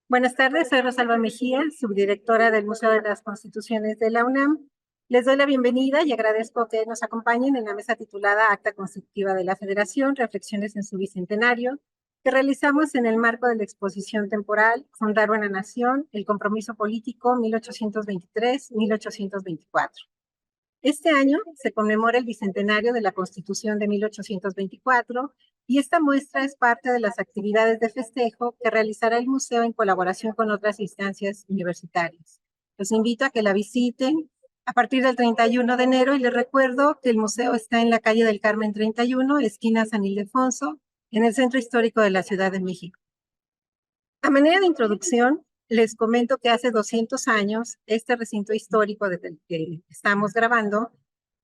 Buenas tardes, soy Rosalba Mejía, subdirectora del Museo de las Constituciones de la UNAM. Les doy la bienvenida y agradezco que nos acompañen en la mesa titulada Acta Constitutiva de la Federación, Reflexiones en su Bicentenario, que realizamos en el marco de la exposición temporal Fundar una Nación, el Compromiso Político 1823-1824. Este año se conmemora el bicentenario de la Constitución de 1824 y esta muestra es parte de las actividades de festejo que realizará el museo en colaboración con otras instancias universitarias. Los invito a que la visiten a partir del 31 de enero y les recuerdo que el museo está en la calle del Carmen 31, esquina San Ildefonso, en el centro histórico de la Ciudad de México. A manera de introducción, les comento que hace 200 años, este recinto histórico desde el que estamos grabando,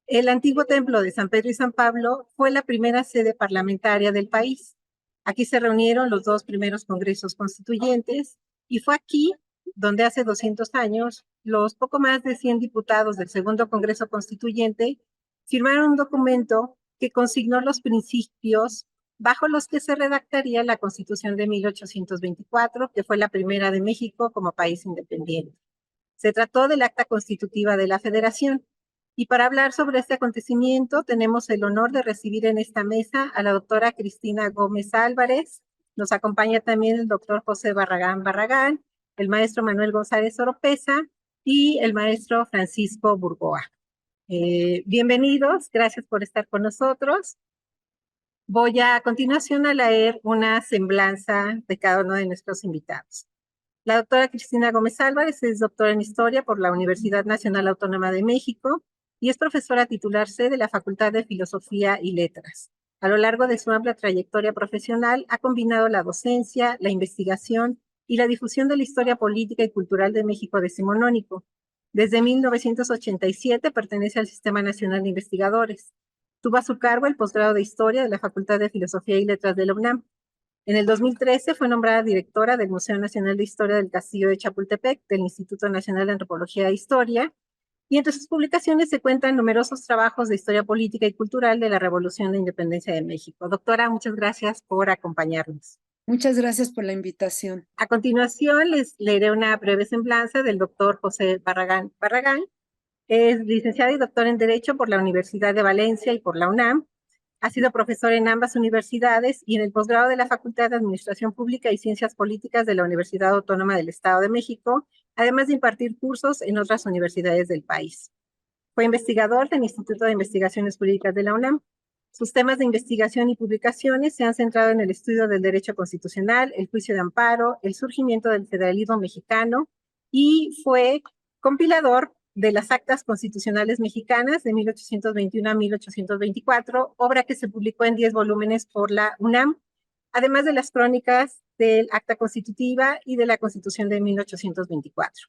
el antiguo templo de San Pedro y San Pablo, fue la primera sede parlamentaria del país. Aquí se reunieron los dos primeros congresos constituyentes y fue aquí donde hace 200 años los poco más de 100 diputados del segundo Congreso Constituyente firmaron un documento que consignó los principios bajo los que se redactaría la Constitución de 1824, que fue la primera de México como país independiente. Se trató del acta constitutiva de la Federación. Y para hablar sobre este acontecimiento, tenemos el honor de recibir en esta mesa a la doctora Cristina Gómez Álvarez. Nos acompaña también el doctor José Barragán Barragán, el maestro Manuel González Oropesa y el maestro Francisco Burgoa. Bienvenidos, gracias por estar con nosotros. Voy a continuación a leer una semblanza de cada uno de nuestros invitados. La doctora Cristina Gómez Álvarez es doctora en Historia por la Universidad Nacional Autónoma de México y es profesora titular C de la Facultad de Filosofía y Letras. A lo largo de su amplia trayectoria profesional ha combinado la docencia, la investigación y la difusión de la historia política y cultural de México decimonónico. Desde 1987 pertenece al Sistema Nacional de Investigadores. Tuvo a su cargo el posgrado de Historia de la Facultad de Filosofía y Letras de la UNAM. En el 2013 fue nombrada directora del Museo Nacional de Historia del Castillo de Chapultepec, del Instituto Nacional de Antropología e Historia, y entre sus publicaciones se cuentan numerosos trabajos de historia política y cultural de la Revolución de Independencia de México. Doctora, muchas gracias por acompañarnos. Muchas gracias por la invitación. A continuación, les leeré una breve semblanza del doctor José Barragán Barragán. Es licenciado y doctor en Derecho por la Universidad de Valencia y por la UNAM. Ha sido profesor en ambas universidades y en el posgrado de la Facultad de Administración Pública y Ciencias Políticas de la Universidad Autónoma del Estado de México, además de impartir cursos en otras universidades del país. Fue investigador del Instituto de Investigaciones Jurídicas de la UNAM. Sus temas de investigación y publicaciones se han centrado en el estudio del derecho constitucional, el juicio de amparo, el surgimiento del federalismo mexicano y fue compilador de las actas constitucionales mexicanas de 1821 a 1824, obra que se publicó en 10 volúmenes por la UNAM, además de las crónicas del acta constitutiva y de la Constitución de 1824,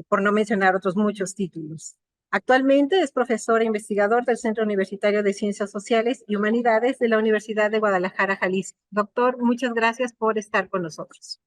por no mencionar otros muchos títulos. Actualmente es profesor e investigador del Centro Universitario de Ciencias Sociales y Humanidades de la Universidad de Guadalajara, Jalisco. Doctor, muchas gracias por estar con nosotros.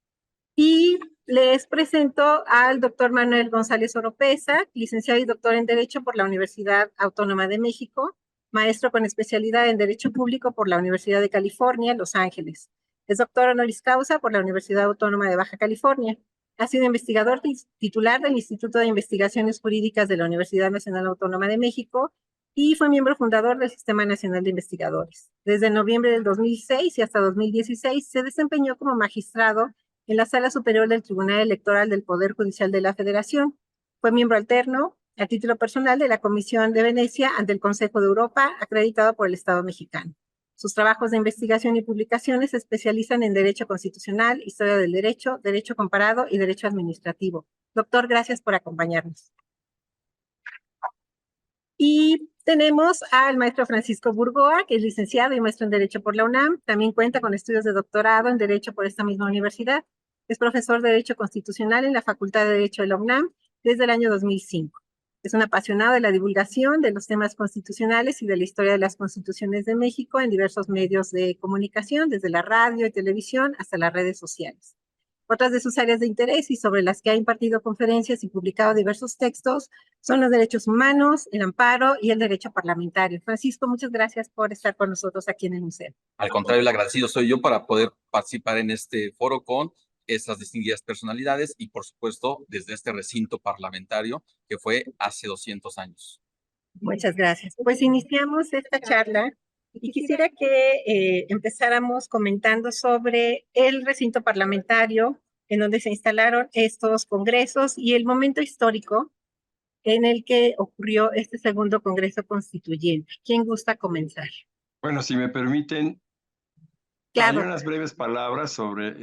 Y les presento al doctor Manuel González Oropesa, licenciado y doctor en Derecho por la Universidad Autónoma de México, maestro con especialidad en Derecho Público por la Universidad de California, Los Ángeles. Es doctor honoris causa por la Universidad Autónoma de Baja California. Ha sido investigador titular del Instituto de Investigaciones Jurídicas de la Universidad Nacional Autónoma de México y fue miembro fundador del Sistema Nacional de Investigadores. Desde noviembre del 2006 y hasta 2016 se desempeñó como magistrado en la Sala Superior del Tribunal Electoral del Poder Judicial de la Federación. Fue miembro alterno, a título personal, de la Comisión de Venecia ante el Consejo de Europa, acreditado por el Estado mexicano. Sus trabajos de investigación y publicaciones se especializan en Derecho Constitucional, Historia del Derecho, Derecho Comparado y Derecho Administrativo. Doctor, gracias por acompañarnos. Y tenemos al maestro Francisco Burgoa, que es licenciado y maestro en Derecho por la UNAM. También cuenta con estudios de doctorado en Derecho por esta misma universidad. Es profesor de Derecho Constitucional en la Facultad de Derecho de la UNAM desde el año 2005. Es un apasionado de la divulgación de los temas constitucionales y de la historia de las constituciones de México en diversos medios de comunicación, desde la radio y televisión hasta las redes sociales. Otras de sus áreas de interés y sobre las que ha impartido conferencias y publicado diversos textos son los derechos humanos, el amparo y el derecho parlamentario. Francisco, muchas gracias por estar con nosotros aquí en el museo. Al contrario, el agradecido soy yo para poder participar en este foro con estas distinguidas personalidades y, por supuesto, desde este recinto parlamentario que fue hace 200 años. Muchas gracias. Pues iniciamos esta charla y quisiera que empezáramos comentando sobre el recinto parlamentario en donde se instalaron estos congresos y el momento histórico en el que ocurrió este segundo Congreso Constituyente. ¿Quién gusta comenzar? Bueno, si me permiten, Claro. haré unas breves palabras sobre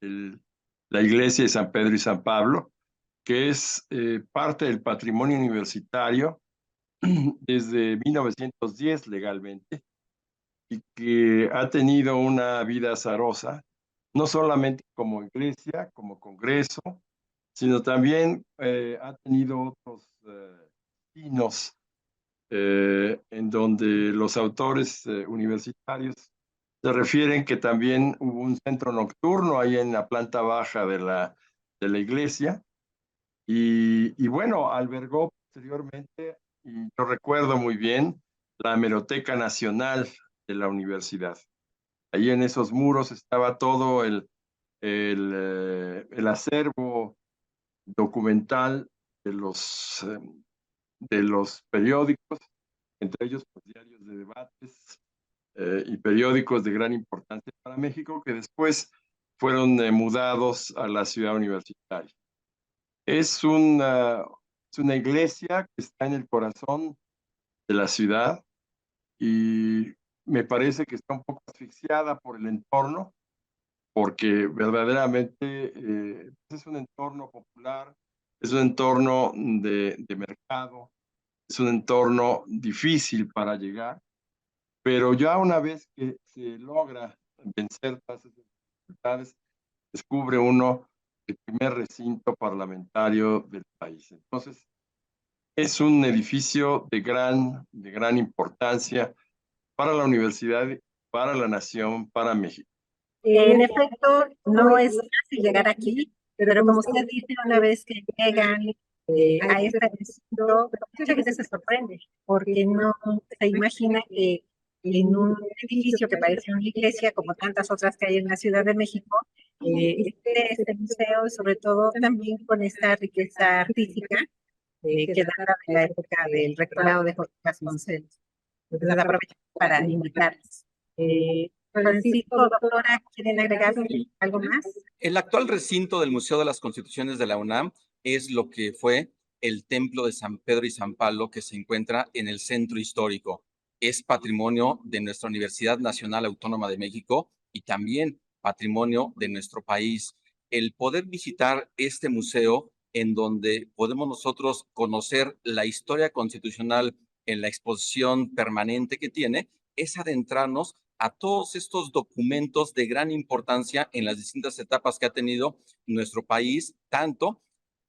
la iglesia de San Pedro y San Pablo, que es parte del patrimonio universitario desde 1910 legalmente y que ha tenido una vida azarosa, no solamente como iglesia, como congreso, sino también ha tenido otros destinos en donde los autores universitarios se refieren que también hubo un centro nocturno ahí en la planta baja de la iglesia y bueno, albergó posteriormente, y yo recuerdo muy bien, la Hemeroteca Nacional de la universidad. Ahí en esos muros estaba todo el acervo documental de los periódicos, entre ellos pues, diarios de debates y periódicos de gran importancia para México, que después fueron mudados a la ciudad universitaria. Es una iglesia que está en el corazón de la ciudad y me parece que está un poco asfixiada por el entorno, porque verdaderamente es un entorno popular, es un entorno de mercado, es un entorno difícil para llegar, pero ya una vez que se logra vencer todas esas dificultades, descubre uno el primer recinto parlamentario del país. Entonces, es un edificio de gran importancia para la universidad, para la nación, para México. En efecto, no es fácil llegar aquí, pero como usted dice, una vez que llegan a este recinto, mucha gente se sorprende porque no se imagina que en un edificio que parece una iglesia, como tantas otras que hay en la Ciudad de México, esté este museo y sobre todo también con esta riqueza artística que data de la época del rectorado de José Vasconcelos. Entonces aprovecho para invitarles. Francisco, doctora, ¿quieren agregar algo más? El actual recinto del Museo de las Constituciones de la UNAM es lo que fue el Templo de San Pedro y San Pablo, que se encuentra en el centro histórico. Es patrimonio de nuestra Universidad Nacional Autónoma de México y también patrimonio de nuestro país. El poder visitar este museo en donde podemos nosotros conocer la historia constitucional en la exposición permanente que tiene, es adentrarnos a todos estos documentos de gran importancia en las distintas etapas que ha tenido nuestro país, tanto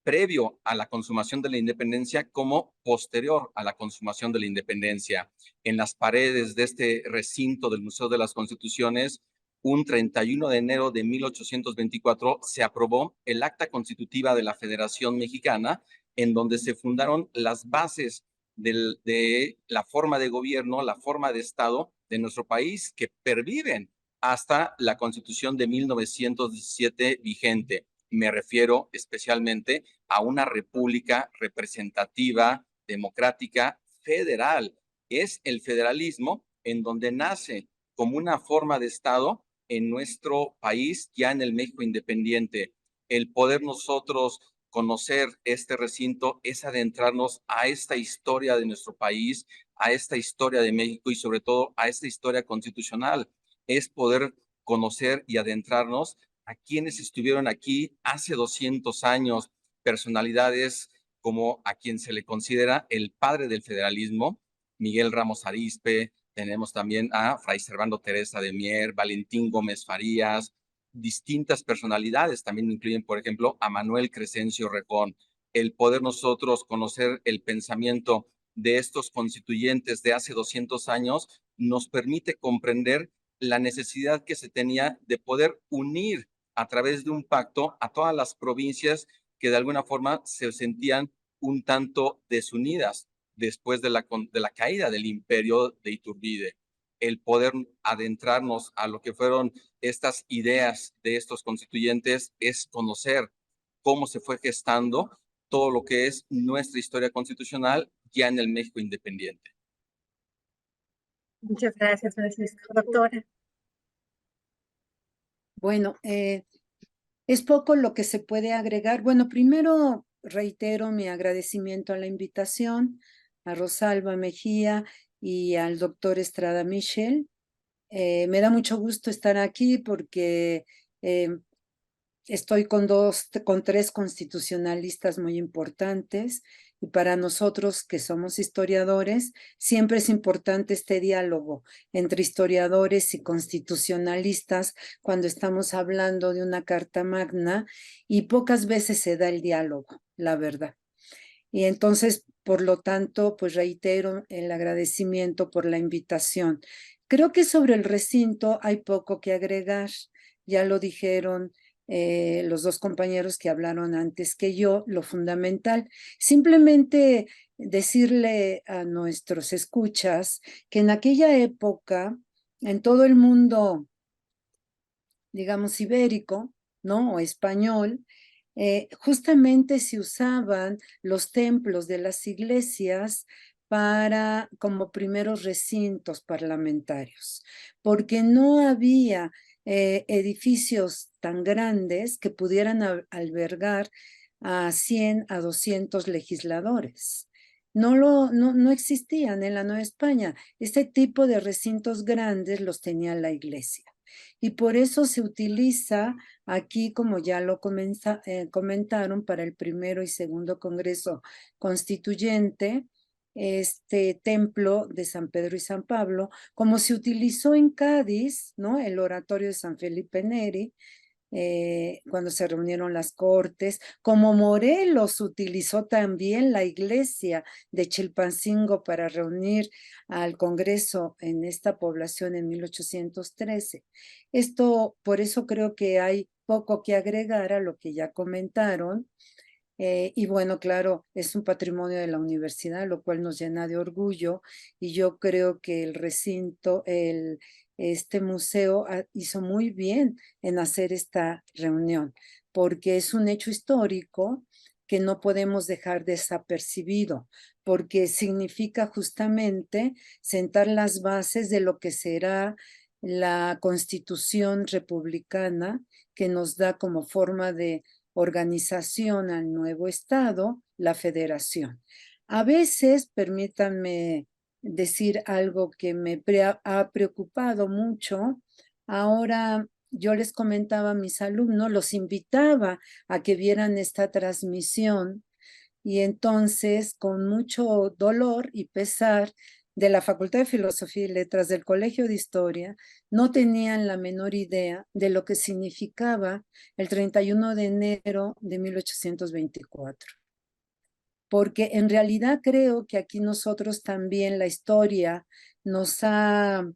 previo a la consumación de la independencia como posterior a la consumación de la independencia. En las paredes de este recinto del Museo de las Constituciones, un 31 de enero de 1824 se aprobó el Acta Constitutiva de la Federación Mexicana, en donde se fundaron las bases de la forma de gobierno, la forma de Estado de nuestro país, que perviven hasta la Constitución de 1917 vigente. Me refiero especialmente a una república representativa, democrática, federal. Es el federalismo en donde nace como una forma de Estado en nuestro país, ya en el México independiente. El poder nosotros conocer este recinto es adentrarnos a esta historia de nuestro país, a esta historia de México y sobre todo a esta historia constitucional. Es poder conocer y adentrarnos a quienes estuvieron aquí hace 200 años, personalidades como a quien se le considera el padre del federalismo, Miguel Ramos Arizpe. Tenemos también a Fray Servando Teresa de Mier, Valentín Gómez Farías, distintas personalidades, también incluyen, por ejemplo, a Manuel Crescencio Rejón. El poder nosotros conocer el pensamiento de estos constituyentes de hace 200 años nos permite comprender la necesidad que se tenía de poder unir a través de un pacto a todas las provincias que de alguna forma se sentían un tanto desunidas después de la caída del imperio de Iturbide. el poder adentrarnos a lo que fueron estas ideas de estos constituyentes es conocer cómo se fue gestando todo lo que es nuestra historia constitucional ya en el México independiente. Muchas gracias, Francisco. Doctora. Bueno, es poco lo que se puede agregar. Bueno, primero reitero mi agradecimiento a la invitación, a Rosalba Mejía y al doctor Estrada Michel. Me da mucho gusto estar aquí porque estoy con tres constitucionalistas muy importantes, y para nosotros que somos historiadores, siempre es importante este diálogo entre historiadores y constitucionalistas cuando estamos hablando de una Carta Magna, y pocas veces se da el diálogo, la verdad. Y entonces, por lo tanto, pues reitero el agradecimiento por la invitación. Creo que sobre el recinto hay poco que agregar, ya lo dijeron los dos compañeros que hablaron antes que yo, lo fundamental. Simplemente decirle a nuestros escuchas que en aquella época, en todo el mundo, digamos, ibérico, ¿no? O español, justamente se usaban los templos de las iglesias como primeros recintos parlamentarios, porque no había edificios tan grandes que pudieran albergar a 100 a 200 legisladores. No existían en la Nueva España. Este tipo de recintos grandes los tenía la iglesia. Y por eso se utiliza aquí, como ya lo comentaron, para el primero y segundo Congreso Constituyente, este templo de San Pedro y San Pablo, como se utilizó en Cádiz, ¿no? El oratorio de San Felipe Neri, cuando se reunieron las cortes, como Morelos utilizó también la iglesia de Chilpancingo para reunir al Congreso en esta población en 1813. Por eso creo que hay poco que agregar a lo que ya comentaron. Y bueno, claro, es un patrimonio de la universidad, lo cual nos llena de orgullo, y yo creo que el recinto, este museo hizo muy bien en hacer esta reunión, porque es un hecho histórico que no podemos dejar desapercibido, porque significa justamente sentar las bases de lo que será la Constitución republicana, que nos da como forma de organización al nuevo Estado, la Federación. A veces, permítanme decir algo que me ha preocupado mucho. Ahora yo les comentaba a mis alumnos, los invitaba a que vieran esta transmisión, y entonces con mucho dolor y pesar de la Facultad de Filosofía y Letras del Colegio de Historia, no tenían la menor idea de lo que significaba el 31 de enero de 1824. Porque en realidad creo que aquí nosotros también la historia nos ha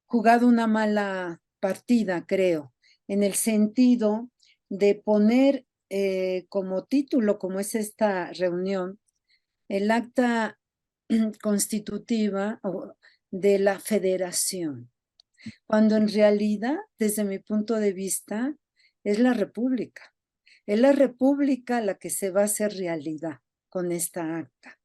jugado una mala partida, creo, en el sentido de poner como título, como es esta reunión, el acta constitutiva de la federación, cuando en realidad, desde mi punto de vista, es la república. Es la república la que se va a hacer realidad con esta acta,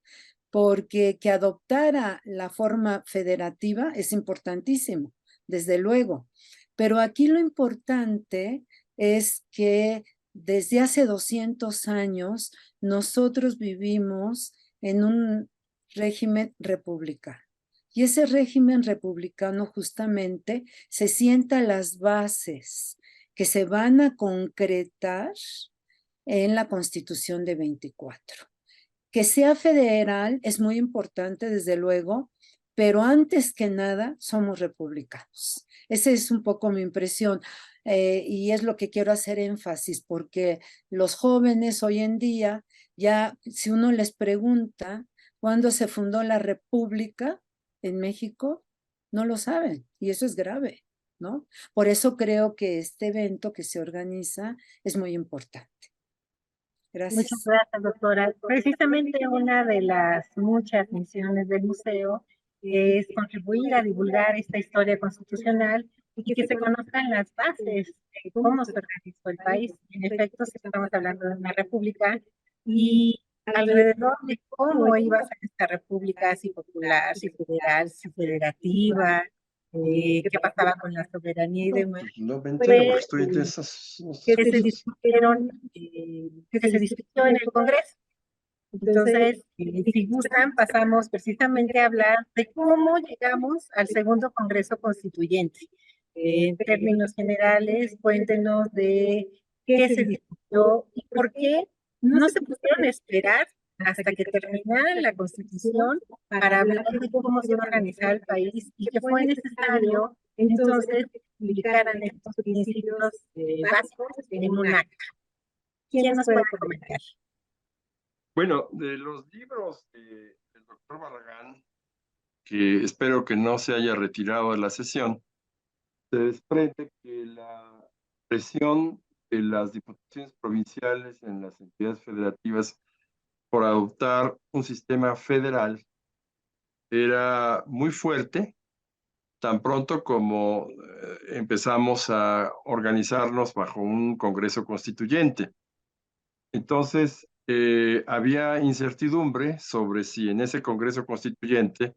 porque que adoptara la forma federativa es importantísimo, desde luego, pero aquí lo importante es que desde hace 200 años nosotros vivimos en un régimen republicano. Y ese régimen republicano justamente se sienta las bases que se van a concretar en la Constitución de 24. Que sea federal es muy importante, desde luego, pero antes que nada somos republicanos. Esa es un poco mi impresión, y es lo que quiero hacer énfasis, porque los jóvenes hoy en día, ya si uno les pregunta cuándo se fundó la República en México, no lo saben, y eso es grave, ¿no? Por eso creo que este evento que se organiza es muy importante. Muchas Gracias. gracias, doctora. Precisamente una de las muchas misiones del museo es contribuir a divulgar esta historia constitucional y que se conozcan las bases de cómo se organizó el país. En efecto, si estamos hablando de una república y alrededor de cómo iba a ser esta república, si popular, si federal, si federativa, qué pasaba con la soberanía y demás, No me entero porque estoy en fue esas. que se discutió en el Congreso. Entonces, si gustan, pasamos precisamente a hablar de cómo llegamos al segundo Congreso Constituyente. En términos generales, cuéntenos de qué se discutió y por qué no se pudieron esperar hasta que terminara la Constitución para hablar de cómo se iba a organizar el país y que fue necesario entonces publicaran estos principios básicos en un acta. ¿Quién nos puede comentar? Bueno, de los libros del doctor Barragán, que espero que no se haya retirado de la sesión, se desprende que la presión de las diputaciones provinciales en las entidades federativas por adoptar un sistema federal era muy fuerte, tan pronto como empezamos a organizarnos bajo un Congreso Constituyente. Entonces, había incertidumbre sobre si en ese Congreso Constituyente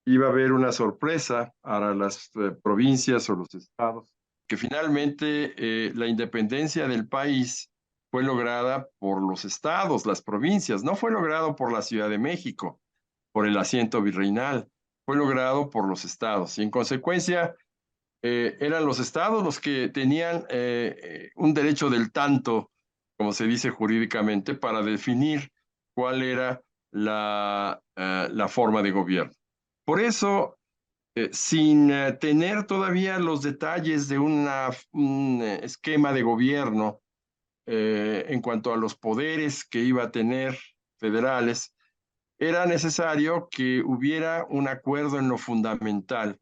iba a haber una sorpresa para las provincias o los estados, que finalmente la independencia del país fue lograda por los estados, las provincias, no fue logrado por la Ciudad de México, por el asiento virreinal, fue logrado por los estados y en consecuencia eran los estados los que tenían un derecho del tanto, como se dice jurídicamente, para definir cuál era la forma de gobierno. Por eso, sin tener todavía los detalles de un esquema de gobierno en cuanto a los poderes que iba a tener federales, era necesario que hubiera un acuerdo en lo fundamental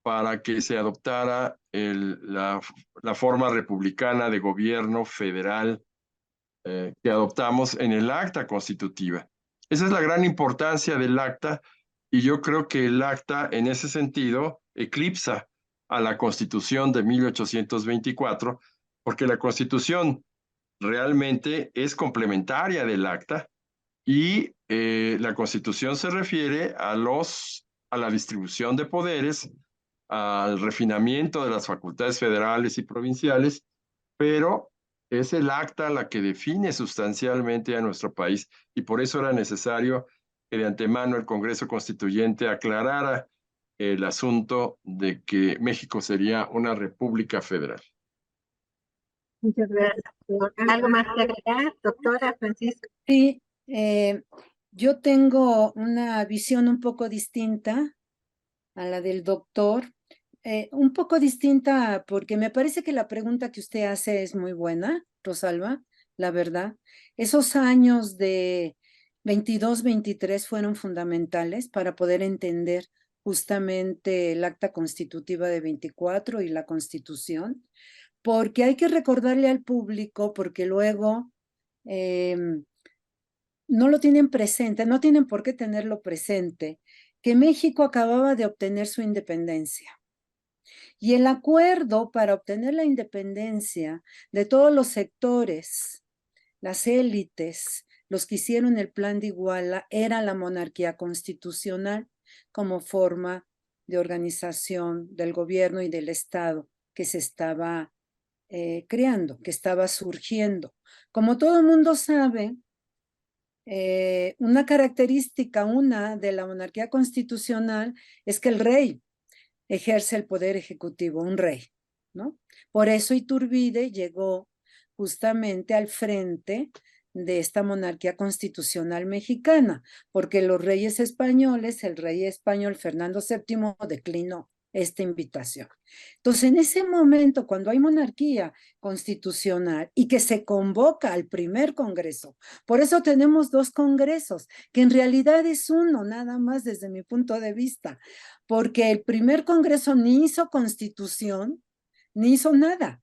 para que se adoptara la forma republicana de gobierno federal que adoptamos en el acta constitutiva. Esa es la gran importancia del acta y yo creo que el acta en ese sentido eclipsa a la Constitución de 1824 porque la Constitución realmente es complementaria del acta y la Constitución se refiere a la distribución de poderes, al refinamiento de las facultades federales y provinciales, pero es el acta la que define sustancialmente a nuestro país y por eso era necesario que de antemano el Congreso Constituyente aclarara el asunto de que México sería una república federal. Muchas gracias. ¿Algo más que agregar, doctora Francisca? Sí, yo tengo una visión un poco distinta a la del doctor, un poco distinta porque me parece que la pregunta que usted hace es muy buena, Rosalba, la verdad. Esos años de 22, 23 fueron fundamentales para poder entender justamente el acta constitutiva de 24 y la Constitución, porque hay que recordarle al público, porque luego no lo tienen presente, no tienen por qué tenerlo presente, que México acababa de obtener su independencia. Y el acuerdo para obtener la independencia de todos los sectores, las élites, los que hicieron el Plan de Iguala, era la monarquía constitucional como forma de organización del gobierno y del Estado que se estaba creando, que estaba surgiendo. Como todo el mundo sabe, una característica, de la monarquía constitucional es que el rey ejerce el poder ejecutivo, un rey, ¿no? Por eso Iturbide llegó justamente al frente de esta monarquía constitucional mexicana, porque los reyes españoles, el rey español Fernando VII declinó esta invitación. Entonces, en ese momento, cuando hay monarquía constitucional y que se convoca al primer congreso, por eso tenemos dos congresos, que en realidad es uno, nada más desde mi punto de vista, porque el primer congreso ni hizo constitución, ni hizo nada.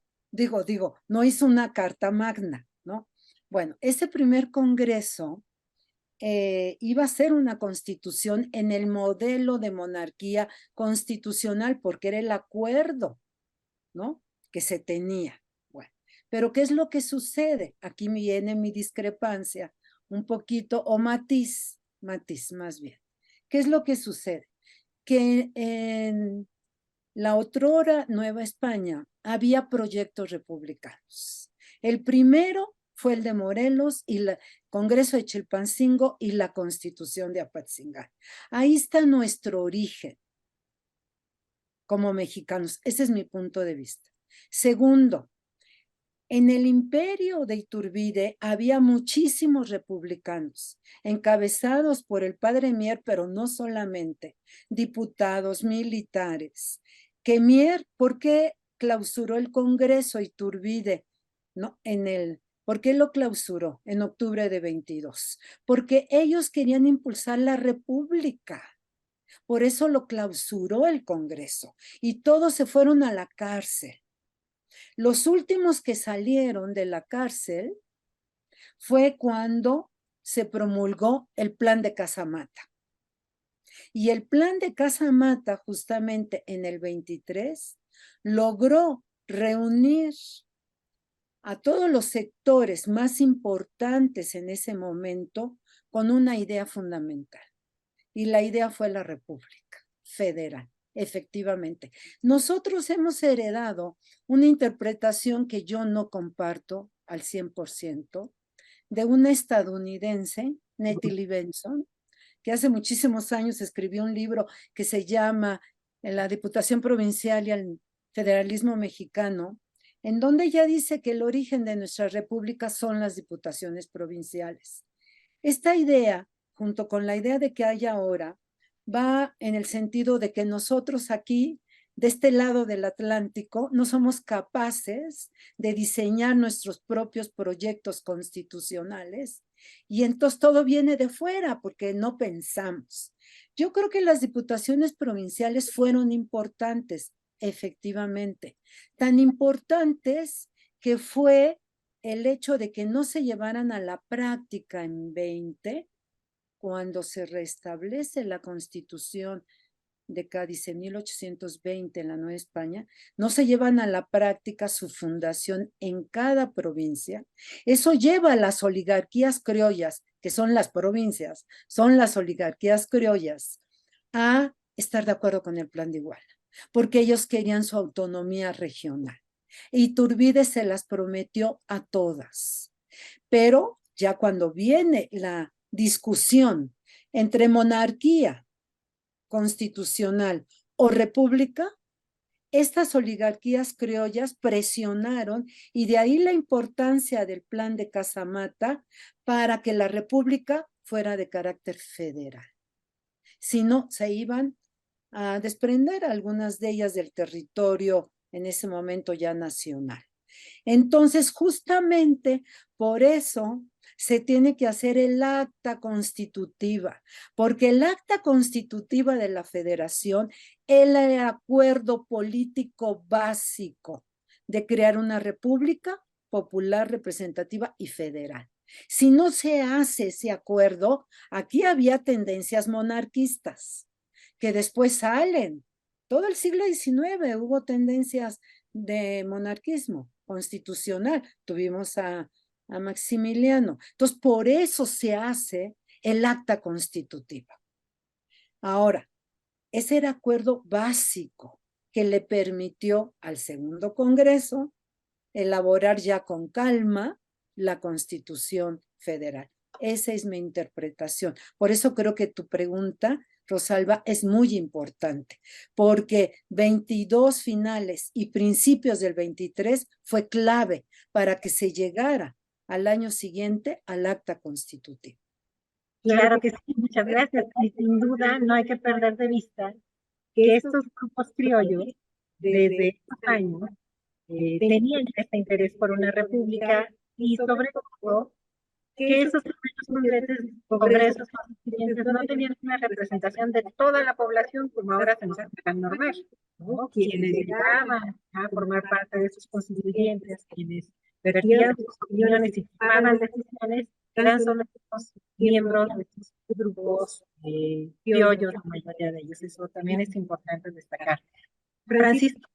No hizo una carta magna, ¿no? Bueno, ese primer congreso iba a ser una constitución en el modelo de monarquía constitucional, porque era el acuerdo, ¿no?, que se tenía. Bueno, pero ¿qué es lo que sucede? Aquí viene mi discrepancia un poquito, o matiz más bien. ¿Qué es lo que sucede? Que en la otrora Nueva España había proyectos republicanos. El primero fue el de Morelos y el Congreso de Chilpancingo y la Constitución de Apatzingán. Ahí está nuestro origen como mexicanos. Ese es mi punto de vista. Segundo, en el imperio de Iturbide había muchísimos republicanos, encabezados por el padre Mier, pero no solamente, diputados, militares. Que Mier, ¿por qué clausuró el Congreso Iturbide? ¿No? ¿Por qué lo clausuró en octubre de 22? Porque ellos querían impulsar la república. Por eso lo clausuró el Congreso y todos se fueron a la cárcel. Los últimos que salieron de la cárcel fue cuando se promulgó el plan de Casamata. Y el plan de Casamata, justamente en el 23, logró reunir a todos los sectores más importantes en ese momento con una idea fundamental. Y la idea fue la República Federal. Efectivamente, nosotros hemos heredado una interpretación que yo no comparto al 100%, de una estadounidense, Nettie Lee Benson, que hace muchísimos años escribió un libro que se llama La Diputación Provincial y el Federalismo Mexicano, en donde ella dice que el origen de nuestra república son las diputaciones provinciales. Esta idea, junto con la idea de que hay ahora, va en el sentido de que nosotros aquí, de este lado del Atlántico, no somos capaces de diseñar nuestros propios proyectos constitucionales y entonces todo viene de fuera porque no pensamos. Yo creo que las diputaciones provinciales fueron importantes, efectivamente, tan importantes que fue el hecho de que no se llevaran a la práctica en 20, cuando se restablece la Constitución de Cádiz en 1820 en la Nueva España, no se llevan a la práctica su fundación en cada provincia. Eso lleva a las oligarquías criollas, que son las provincias, son las oligarquías criollas, a estar de acuerdo con el Plan de Iguala, porque ellos querían su autonomía regional. Iturbide se las prometió a todas, pero ya cuando viene la discusión entre monarquía constitucional o república, estas oligarquías criollas presionaron y de ahí la importancia del plan de Casamata para que la república fuera de carácter federal. Si no, se iban a desprender algunas de ellas del territorio en ese momento ya nacional. Entonces, justamente por eso se tiene que hacer el acta constitutiva, porque el acta constitutiva de la federación es el acuerdo político básico de crear una república popular, representativa y federal. Si no se hace ese acuerdo, aquí había tendencias monarquistas que después salen. Todo el siglo XIX hubo tendencias de monarquismo constitucional. Tuvimos a Maximiliano. Entonces, por eso se hace el acta constitutiva. Ahora, ese era acuerdo básico que le permitió al segundo Congreso elaborar ya con calma la Constitución Federal. Esa es mi interpretación. Por eso creo que tu pregunta, Rosalba, es muy importante, porque 22 finales y principios del 23 fue clave para que se llegara al año siguiente al acta constitutiva. Claro que sí, muchas gracias. Y sin duda no hay que perder de vista que estos grupos criollos, desde estos años, tenían este interés por una república y sobre todo que esos congresos constituyentes no tenían una representación de toda la población como ahora se nos hace tan normal, ¿no? Quienes llegaban a formar parte de esos constituyentes, quienes vertían sus opiniones y tomaban decisiones, eran solo los miembros de estos grupos criollos, la mayoría de ellos. Eso también es importante destacar. Francisco.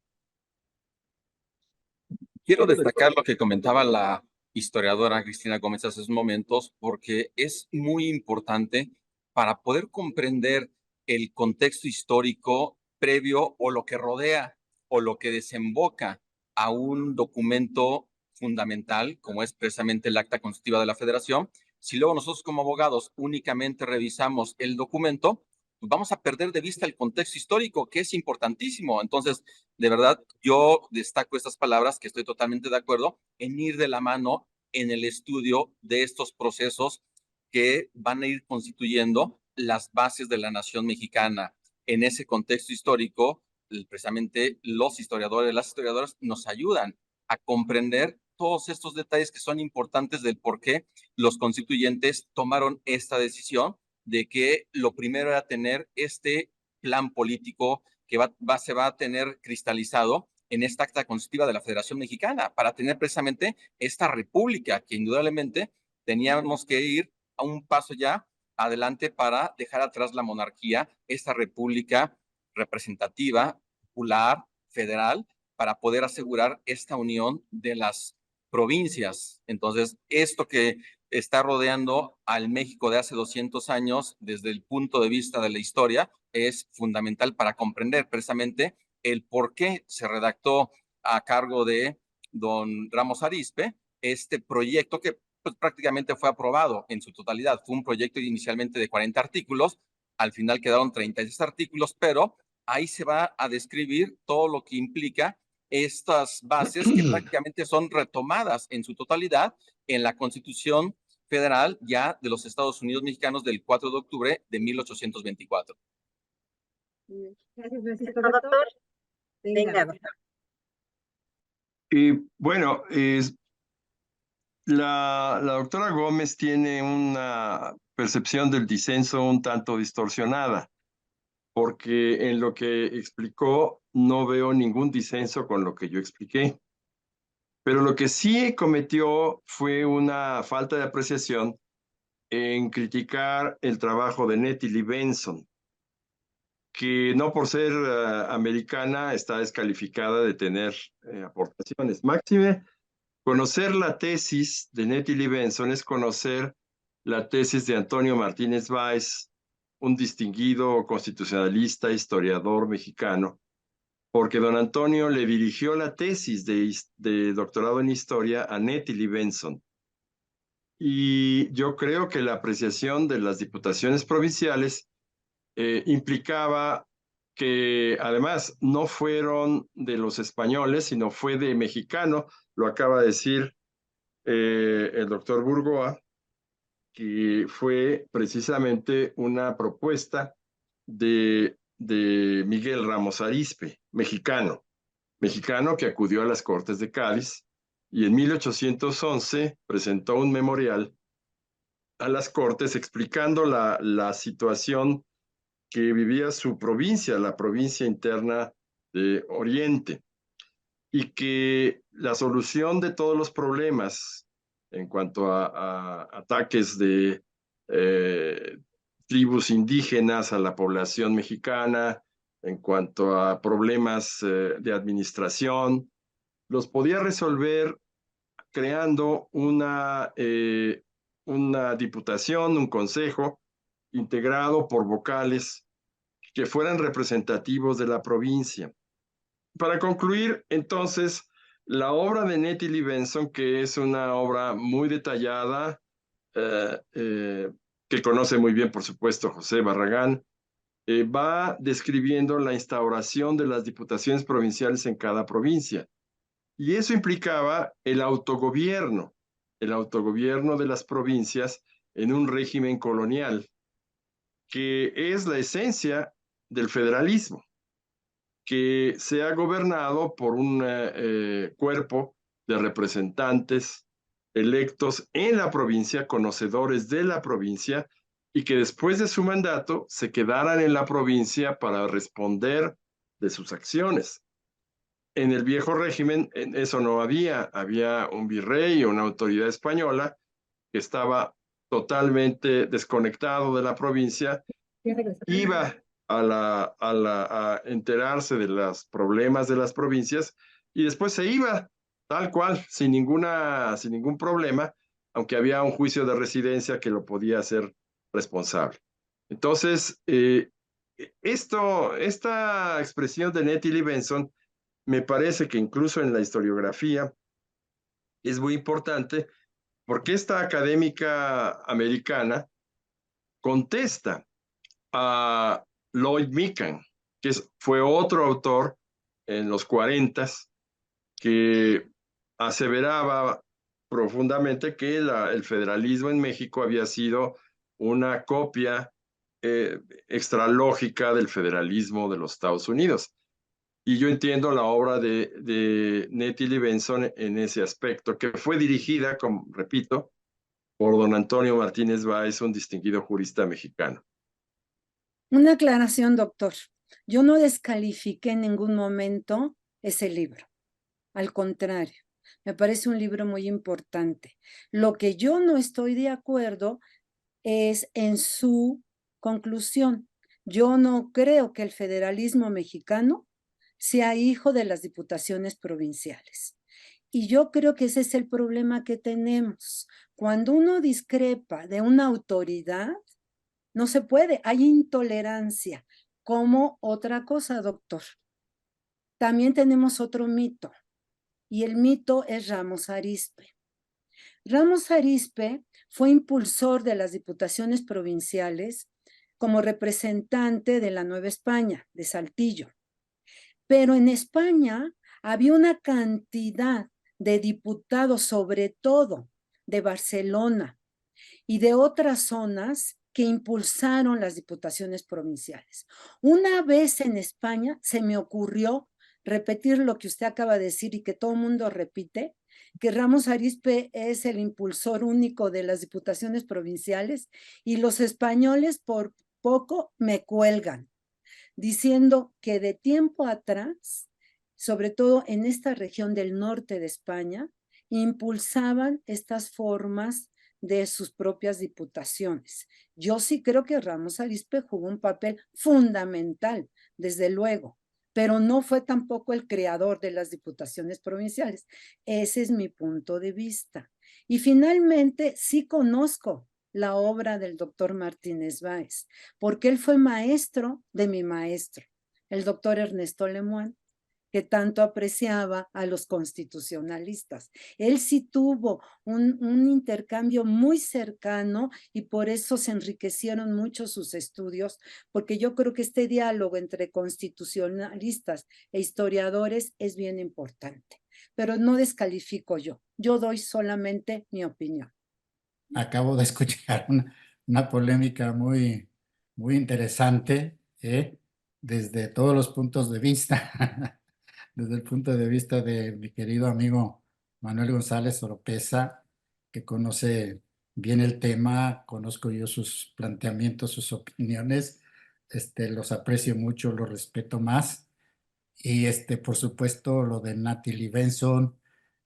Quiero destacar lo que comentaba la historiadora Cristina Gómez hace unos momentos, porque es muy importante para poder comprender el contexto histórico previo o lo que rodea o lo que desemboca a un documento fundamental, como es precisamente el Acta Constitutiva de la Federación. Si luego nosotros como abogados únicamente revisamos el documento, pues vamos a perder de vista el contexto histórico, que es importantísimo. Entonces, de verdad, yo destaco estas palabras, que estoy totalmente de acuerdo, en ir de la mano en el estudio de estos procesos que van a ir constituyendo las bases de la nación mexicana. En ese contexto histórico, precisamente los historiadores, las historiadoras nos ayudan a comprender todos estos detalles que son importantes del por qué los constituyentes tomaron esta decisión de que lo primero era tener este plan político que se va a tener cristalizado en esta acta constitutiva de la Federación Mexicana, para tener precisamente esta república, que indudablemente teníamos que ir a un paso ya adelante para dejar atrás la monarquía, esta república representativa, popular, federal, para poder asegurar esta unión de las provincias. Entonces, esto que está rodeando al México de hace 200 años desde el punto de vista de la historia es fundamental para comprender precisamente el por qué se redactó a cargo de don Ramos Arizpe este proyecto que pues, prácticamente fue aprobado en su totalidad. Fue un proyecto inicialmente de 40 artículos, al final quedaron 36 artículos, pero ahí se va a describir todo lo que implica estas bases que prácticamente son retomadas en su totalidad en la Constitución Federal ya de los Estados Unidos Mexicanos del 4 de octubre de 1824. Gracias, Francisco. Doctor. Venga, doctor. Y bueno, la doctora Gómez tiene una percepción del disenso un tanto distorsionada, porque en lo que explicó no veo ningún disenso con lo que yo expliqué. Pero lo que sí cometió fue una falta de apreciación en criticar el trabajo de Nettie Lee Benson, que no por ser americana está descalificada de tener aportaciones. Máxime, conocer la tesis de Nettie Lee Benson es conocer la tesis de Antonio Martínez Valls, un distinguido constitucionalista, historiador mexicano, porque don Antonio le dirigió la tesis de doctorado en historia a Nettie Lee Benson. Y yo creo que la apreciación de las diputaciones provinciales implicaba que además no fueron de los españoles, sino fue de mexicano, lo acaba de decir el doctor Burgoa, que fue precisamente una propuesta de Miguel Ramos Arizpe, mexicano que acudió a las Cortes de Cádiz y en 1811 presentó un memorial a las Cortes explicando la situación que vivía su provincia, la provincia interna de Oriente, y que la solución de todos los problemas en cuanto a ataques de tribus indígenas a la población mexicana, en cuanto a problemas de administración, los podía resolver creando una diputación, un consejo integrado por vocales que fueran representativos de la provincia. Para concluir, entonces, la obra de Nettie Lee Benson, que es una obra muy detallada, que conoce muy bien, por supuesto, José Barragán, va describiendo la instauración de las diputaciones provinciales en cada provincia. Y eso implicaba el autogobierno de las provincias en un régimen colonial, que es la esencia del federalismo, que sea gobernado por un cuerpo de representantes electos en la provincia, conocedores de la provincia, y que después de su mandato se quedaran en la provincia para responder de sus acciones. En el viejo régimen eso no había un virrey o una autoridad española que estaba totalmente desconectado de la provincia, iba a enterarse de los problemas de las provincias y después se iba tal cual, sin ningún problema, aunque había un juicio de residencia que lo podía hacer responsable. Entonces, esta expresión de Nettie Lee Benson me parece que incluso en la historiografía es muy importante porque esta académica americana contesta a Lloyd Michan, que fue otro autor en los 40s que aseveraba profundamente que el federalismo en México había sido una copia extralógica del federalismo de los Estados Unidos. Y yo entiendo la obra de Nettie Lee Benson en ese aspecto, que fue dirigida, como repito, por don Antonio Martínez Báez, un distinguido jurista mexicano. Una aclaración, doctor. Yo no descalifiqué en ningún momento ese libro. Al contrario, me parece un libro muy importante. Lo que yo no estoy de acuerdo es en su conclusión. Yo no creo que el federalismo mexicano sea hijo de las diputaciones provinciales. Y yo creo que ese es el problema que tenemos. Cuando uno discrepa de una autoridad, no se puede, hay intolerancia. Como otra cosa, doctor. También tenemos otro mito, y el mito es Ramos Arizpe. Ramos Arizpe fue impulsor de las diputaciones provinciales como representante de la Nueva España, de Saltillo. Pero en España había una cantidad de diputados, sobre todo de Barcelona y de otras zonas, que impulsaron las diputaciones provinciales. Una vez en España se me ocurrió repetir lo que usted acaba de decir y que todo el mundo repite, que Ramos Arizpe es el impulsor único de las diputaciones provinciales y los españoles por poco me cuelgan, diciendo que de tiempo atrás, sobre todo en esta región del norte de España, impulsaban estas formas de sus propias diputaciones. Yo sí creo que Ramos Arizpe jugó un papel fundamental, desde luego, pero no fue tampoco el creador de las diputaciones provinciales. Ese es mi punto de vista. Y finalmente, sí conozco la obra del doctor Martínez Báez, porque él fue maestro de mi maestro, el doctor Ernesto Lemoine, que tanto apreciaba a los constitucionalistas. Él sí tuvo un intercambio muy cercano y por eso se enriquecieron mucho sus estudios, porque yo creo que este diálogo entre constitucionalistas e historiadores es bien importante, pero no descalifico yo doy solamente mi opinión. Acabo de escuchar una polémica muy, muy interesante, desde todos los puntos de vista. Desde el punto de vista de mi querido amigo Manuel González Oropeza, que conoce bien el tema, conozco yo sus planteamientos, sus opiniones, los aprecio mucho, los respeto más. Y por supuesto, lo de Natty Benson,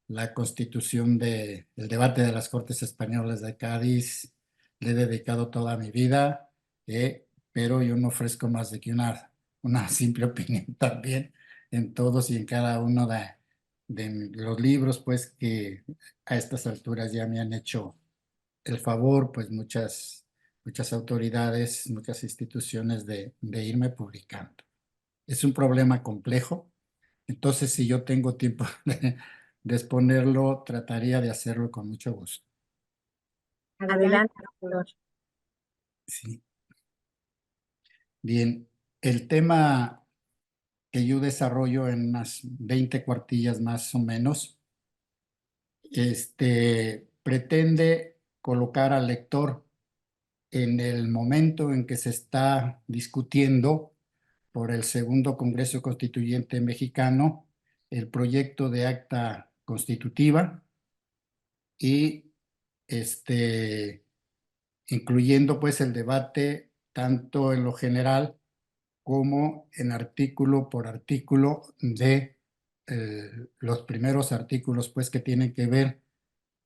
la constitución del debate de las Cortes Españolas de Cádiz, le he dedicado toda mi vida, pero yo no ofrezco más de que una simple opinión también en todos y en cada uno de los libros, pues que a estas alturas ya me han hecho el favor, pues muchas autoridades, muchas instituciones de irme publicando. Es un problema complejo, entonces si yo tengo tiempo de exponerlo, trataría de hacerlo con mucho gusto. Adelante, doctor. Sí. Bien, el tema que yo desarrollo en unas 20 cuartillas más o menos, pretende colocar al lector en el momento en que se está discutiendo por el Segundo Congreso Constituyente Mexicano el proyecto de acta constitutiva y incluyendo pues el debate tanto en lo general como en artículo por artículo de los primeros artículos pues que tienen que ver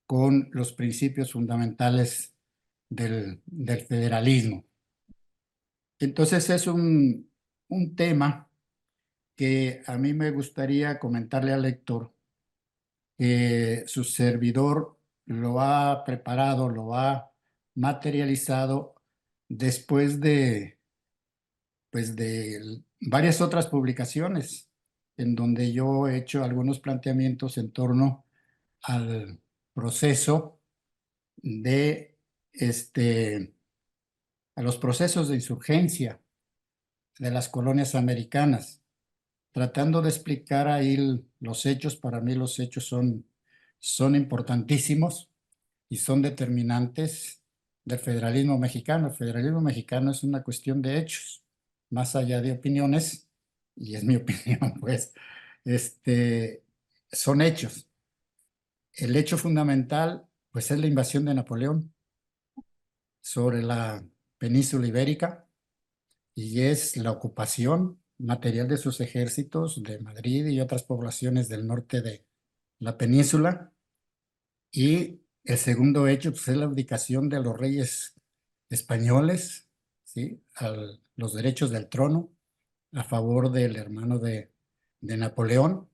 con los principios fundamentales del federalismo. Entonces es un tema que a mí me gustaría comentarle al lector, que su servidor lo ha preparado, lo ha materializado después pues de varias otras publicaciones en donde yo he hecho algunos planteamientos en torno al proceso de a los procesos de insurgencia de las colonias americanas, tratando de explicar ahí los hechos. Para mí los hechos son importantísimos y son determinantes del federalismo mexicano. El federalismo mexicano es una cuestión de hechos, más allá de opiniones, y es mi opinión, pues, son hechos. El hecho fundamental, pues, es la invasión de Napoleón sobre la península ibérica, y es la ocupación material de sus ejércitos de Madrid y otras poblaciones del norte de la península. Y el segundo hecho, pues, es la abdicación de los reyes españoles, ¿sí?, a los derechos del trono a favor del hermano de Napoleón.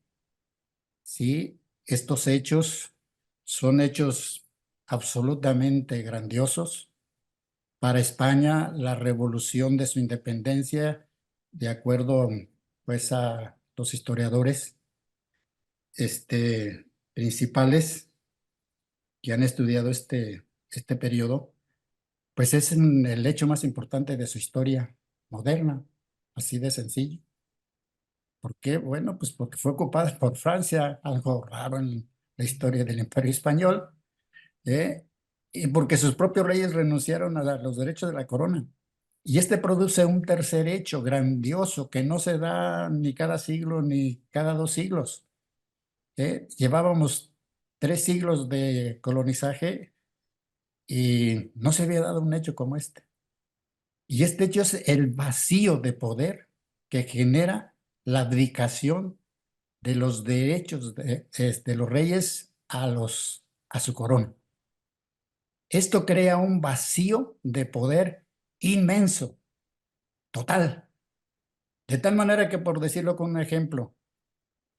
Sí, estos hechos son hechos absolutamente grandiosos. Para España, la revolución de su independencia, de acuerdo, pues, a los historiadores principales que han estudiado este periodo, pues es el hecho más importante de su historia moderna, así de sencillo. ¿Por qué? Bueno, pues porque fue ocupada por Francia, algo raro en la historia del Imperio Español, ¿eh? Y porque sus propios reyes renunciaron a los derechos de la corona. Y produce un tercer hecho grandioso que no se da ni cada siglo ni cada 2 siglos, ¿eh? Llevábamos 3 siglos de colonizaje y no se había dado un hecho como este. Y este hecho es el vacío de poder que genera la abdicación de los derechos de los reyes a su corona. Esto crea un vacío de poder inmenso, total. De tal manera que, por decirlo con un ejemplo,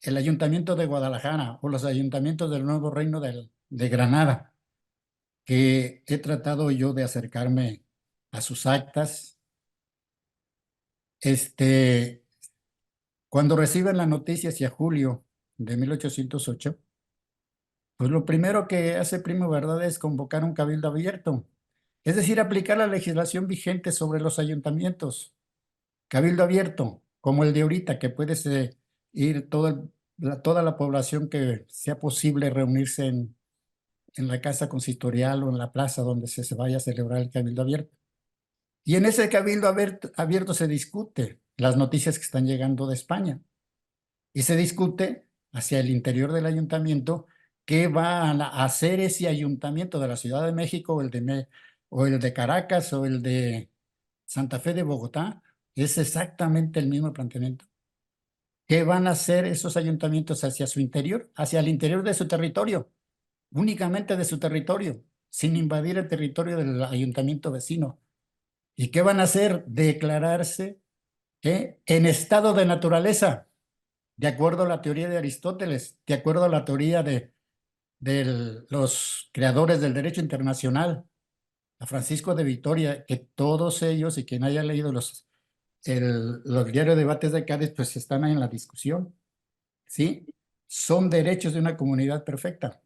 el Ayuntamiento de Guadalajara o los ayuntamientos del Nuevo Reino de Granada, que he tratado yo de acercarme a sus actas, cuando reciben la noticia hacia julio de 1808, pues lo primero que hace Primo Verdad es convocar un cabildo abierto, es decir, aplicar la legislación vigente sobre los ayuntamientos. Cabildo abierto, como el de ahorita, que puede ir toda la población que sea posible reunirse en la casa consistorial o en la plaza donde se vaya a celebrar el cabildo abierto. Y en ese cabildo abierto se discute las noticias que están llegando de España. Y se discute hacia el interior del ayuntamiento qué va a hacer ese ayuntamiento de la Ciudad de México o el de Caracas o el de Santa Fe de Bogotá. Es exactamente el mismo planteamiento. ¿Qué van a hacer esos ayuntamientos hacia su interior? Hacia el interior de su territorio, únicamente de su territorio, sin invadir el territorio del ayuntamiento vecino. ¿Y qué van a hacer? Declararse en estado de naturaleza, de acuerdo a la teoría de Aristóteles, de acuerdo a la teoría de los creadores del derecho internacional, a Francisco de Vitoria, que todos ellos, y quien haya leído los diarios debates de Cádiz, pues están ahí en la discusión, ¿sí? Son derechos de una comunidad perfecta.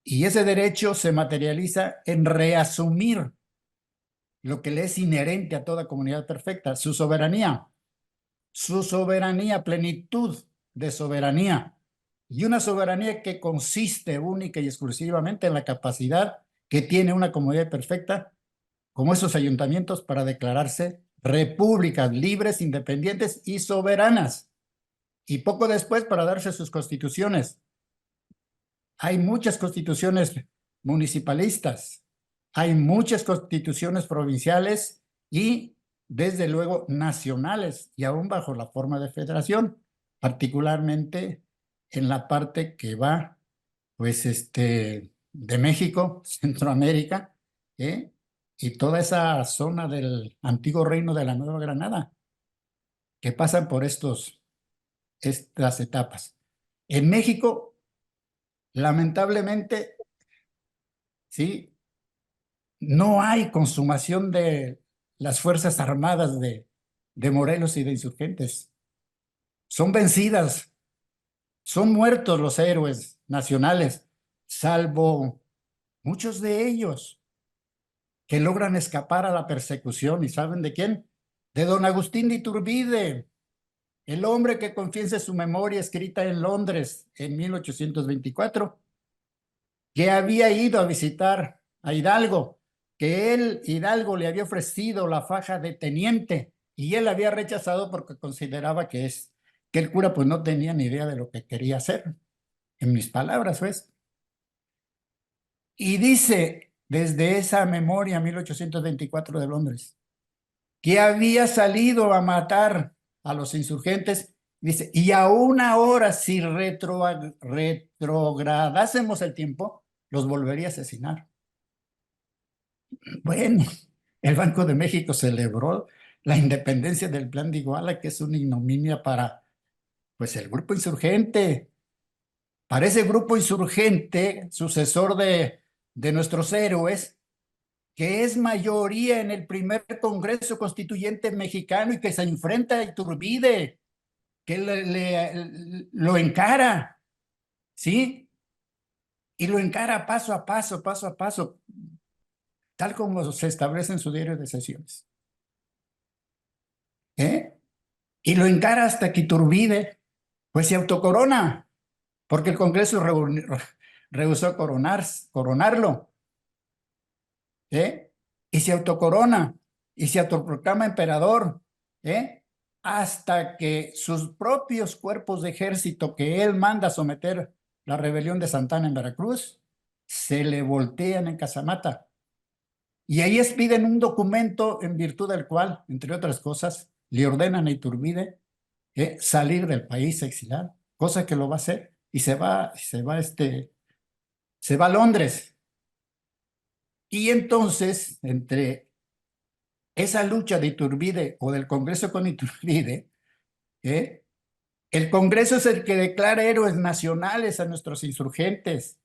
Y ese derecho se materializa en reasumir lo que le es inherente a toda comunidad perfecta, su soberanía, plenitud de soberanía. Y una soberanía que consiste única y exclusivamente en la capacidad que tiene una comunidad perfecta, como esos ayuntamientos, para declararse repúblicas libres, independientes y soberanas. Y poco después para darse sus constituciones. Hay muchas constituciones municipalistas, hay muchas constituciones provinciales y, desde luego, nacionales, y aún bajo la forma de federación, particularmente en la parte que va, pues, de México, Centroamérica, y toda esa zona del antiguo reino de la Nueva Granada, que pasan por estas etapas. En México, lamentablemente, sí, no hay consumación de las Fuerzas Armadas de Morelos y de insurgentes. Son vencidas, son muertos los héroes nacionales, salvo muchos de ellos que logran escapar a la persecución. ¿Y saben de quién? De don Agustín de Iturbide, el hombre que confiesa su memoria escrita en Londres en 1824, que había ido a visitar a Hidalgo, que él, Hidalgo, le había ofrecido la faja de teniente y él había rechazado porque consideraba que el cura pues no tenía ni idea de lo que quería hacer. En mis palabras, pues. Y dice desde esa memoria, 1824 de Londres, que había salido a matar a los insurgentes, dice, y aún ahora si retrogradásemos el tiempo, los volvería a asesinar. Bueno, el Banco de México celebró la independencia del Plan de Iguala, que es una ignominia para, pues, el grupo insurgente. Para ese grupo insurgente, sucesor de nuestros héroes, que es mayoría en el primer Congreso Constituyente mexicano y que se enfrenta a Iturbide, que lo encara, ¿sí? Y lo encara paso a paso, tal como se establece en su diario de sesiones. Y lo encara hasta que Iturbide, pues, se autocorona, porque el Congreso rehusó coronarlo. Y se autocorona y se autoproclama emperador, hasta que sus propios cuerpos de ejército que él manda a someter la rebelión de Santana en Veracruz, se le voltean en Casamata. Y ahí expiden un documento en virtud del cual, entre otras cosas, le ordenan a Iturbide salir del país, exilar, cosa que lo va a hacer, y se va a Londres. Y entonces, entre esa lucha de Iturbide o del Congreso con Iturbide, el Congreso es el que declara héroes nacionales a nuestros insurgentes,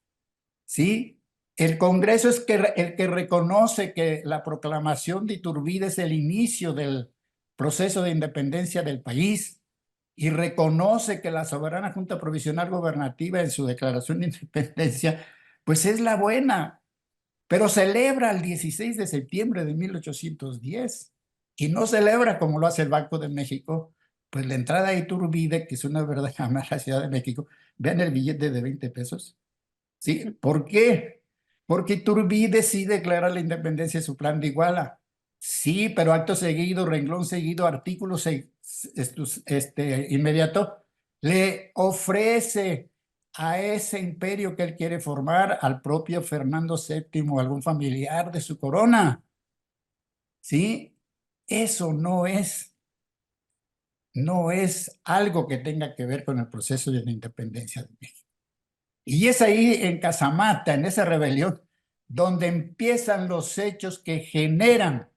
¿sí? El Congreso es el que reconoce que la proclamación de Iturbide es el inicio del proceso de independencia del país y reconoce que la soberana Junta Provisional Gobernativa en su declaración de independencia, pues es la buena. Pero celebra el 16 de septiembre de 1810 y no celebra como lo hace el Banco de México, pues la entrada de Iturbide, que es una verdadera mala Ciudad de México. Vean el billete de 20 pesos. ¿Sí? ¿Por qué? Porque Iturbide sí declara la independencia de su plan de Iguala. Sí, pero acto seguido, renglón seguido, artículo inmediato, le ofrece a ese imperio que él quiere formar al propio Fernando VII, algún familiar de su corona. ¿Sí? Eso no es algo que tenga que ver con el proceso de la independencia de México. Y es ahí en Casamata, en esa rebelión, donde empiezan los hechos que generan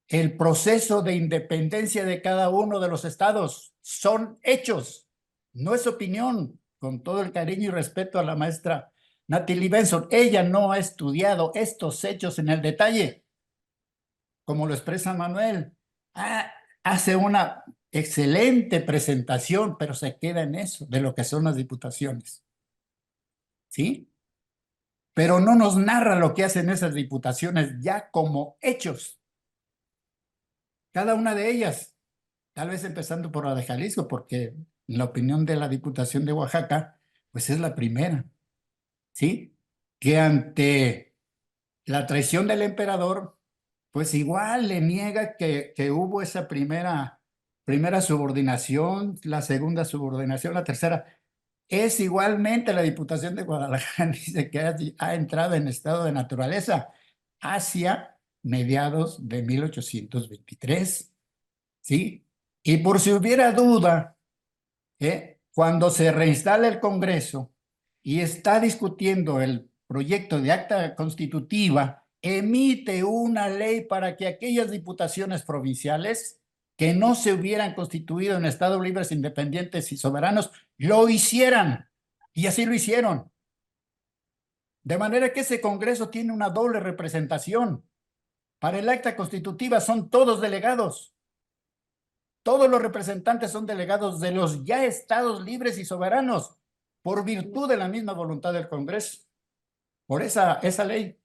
el proceso de independencia de cada uno de los estados. Son hechos, no es opinión, con todo el cariño y respeto a la maestra Natalie Benson. Ella no ha estudiado estos hechos en el detalle, como lo expresa Manuel. Hace una excelente presentación, pero se queda en eso, de lo que son las diputaciones. ¿Sí? Pero no nos narra lo que hacen esas diputaciones ya como hechos. Cada una de ellas, tal vez empezando por la de Jalisco, porque en la opinión de la Diputación de Oaxaca, pues es la primera, ¿sí? Que ante la traición del emperador, pues igual le niega que hubo esa primera subordinación, la segunda subordinación, la tercera. Es igualmente la Diputación de Guadalajara, dice que ha entrado en estado de naturaleza hacia mediados de 1823, ¿sí? Y por si hubiera duda, cuando se reinstala el Congreso y está discutiendo el proyecto de acta constitutiva emite una ley para que aquellas diputaciones provinciales que no se hubieran constituido en estados libres, independientes y soberanos, lo hicieran. Y así lo hicieron. De manera que ese Congreso tiene una doble representación. Para el acta constitutiva son todos delegados. Todos los representantes son delegados de los ya estados libres y soberanos, por virtud de la misma voluntad del Congreso, por esa ley.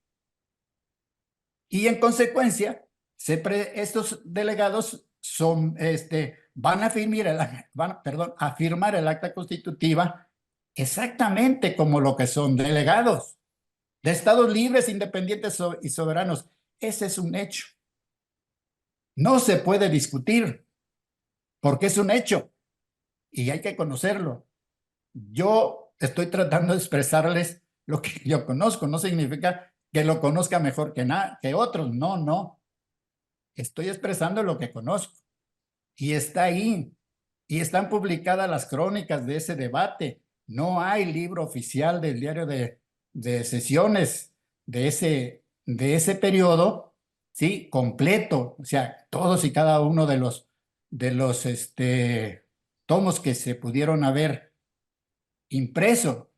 Y en consecuencia, estos delegados van a firmar el acta constitutiva exactamente como lo que son delegados de estados libres, independientes y soberanos. Ese es un hecho. No se puede discutir porque es un hecho y hay que conocerlo. Yo estoy tratando de expresarles lo que yo conozco. No significa que lo conozca mejor que otros. No, no. Estoy expresando lo que conozco. Y está ahí. Y están publicadas las crónicas de ese debate. No hay libro oficial del diario de sesiones de ese periodo, ¿sí? Completo. O sea, todos y cada uno de los tomos que se pudieron haber impreso.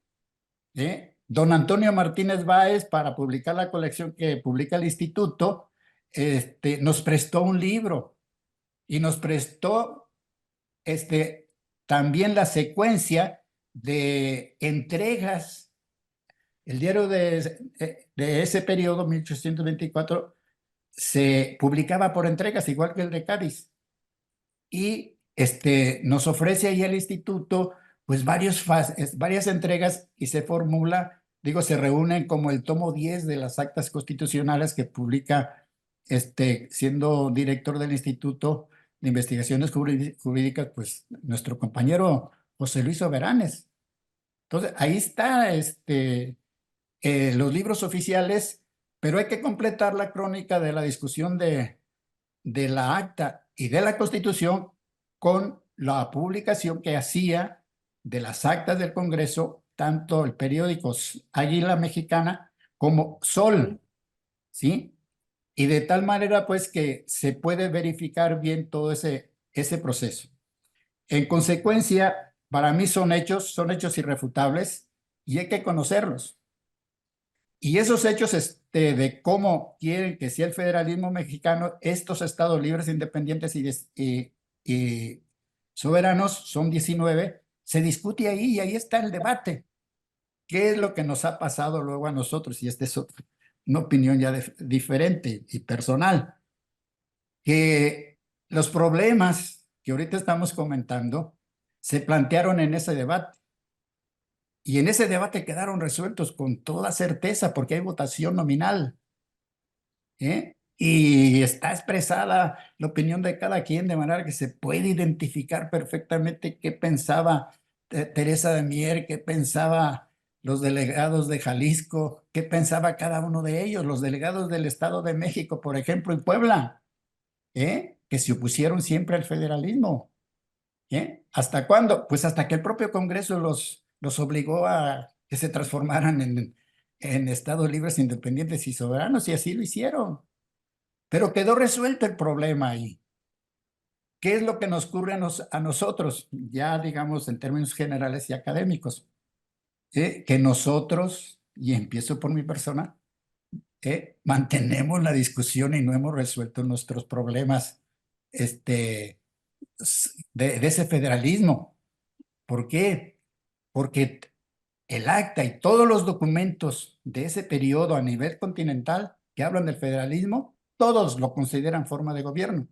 Don Antonio Martínez Báez, para publicar la colección que publica el instituto, nos prestó un libro y nos prestó también la secuencia de entregas. El diario de ese periodo, 1824, se publicaba por entregas, igual que el de Cádiz. Y nos ofrece ahí el instituto pues varias entregas y se reúnen como el tomo 10 de las actas constitucionales que publica, siendo director del Instituto de Investigaciones Jurídicas, pues nuestro compañero José Luis Soberanes. Entonces, ahí está los libros oficiales, pero hay que completar la crónica de la discusión de la acta y de la Constitución con la publicación que hacía de las actas del Congreso, tanto el periódico Águila Mexicana como Sol, ¿sí? Y de tal manera, pues, que se puede verificar bien todo ese proceso. En consecuencia, para mí son hechos irrefutables y hay que conocerlos. Y esos hechos de cómo quieren que sea el federalismo mexicano, estos estados libres, independientes y soberanos, son 19, se discute ahí y ahí está el debate. ¿Qué es lo que nos ha pasado luego a nosotros? Y esta es una opinión ya diferente y personal. Que los problemas que ahorita estamos comentando se plantearon en ese debate. Y en ese debate quedaron resueltos con toda certeza porque hay votación nominal. Y está expresada la opinión de cada quien de manera que se puede identificar perfectamente qué pensaba Teresa de Mier, qué pensaba los delegados de Jalisco, qué pensaba cada uno de ellos, los delegados del Estado de México, por ejemplo, y Puebla, que se opusieron siempre al federalismo. ¿Hasta cuándo? Pues hasta que el propio Congreso los obligó a que se transformaran en estados libres, independientes y soberanos, y así lo hicieron. Pero quedó resuelto el problema ahí. ¿Qué es lo que nos ocurre a nosotros? Ya digamos en términos generales y académicos. Que nosotros, y empiezo por mi persona, mantenemos la discusión y no hemos resuelto nuestros problemas de ese federalismo. ¿Por qué? Porque el acta y todos los documentos de ese periodo a nivel continental que hablan del federalismo, todos lo consideran forma de gobierno.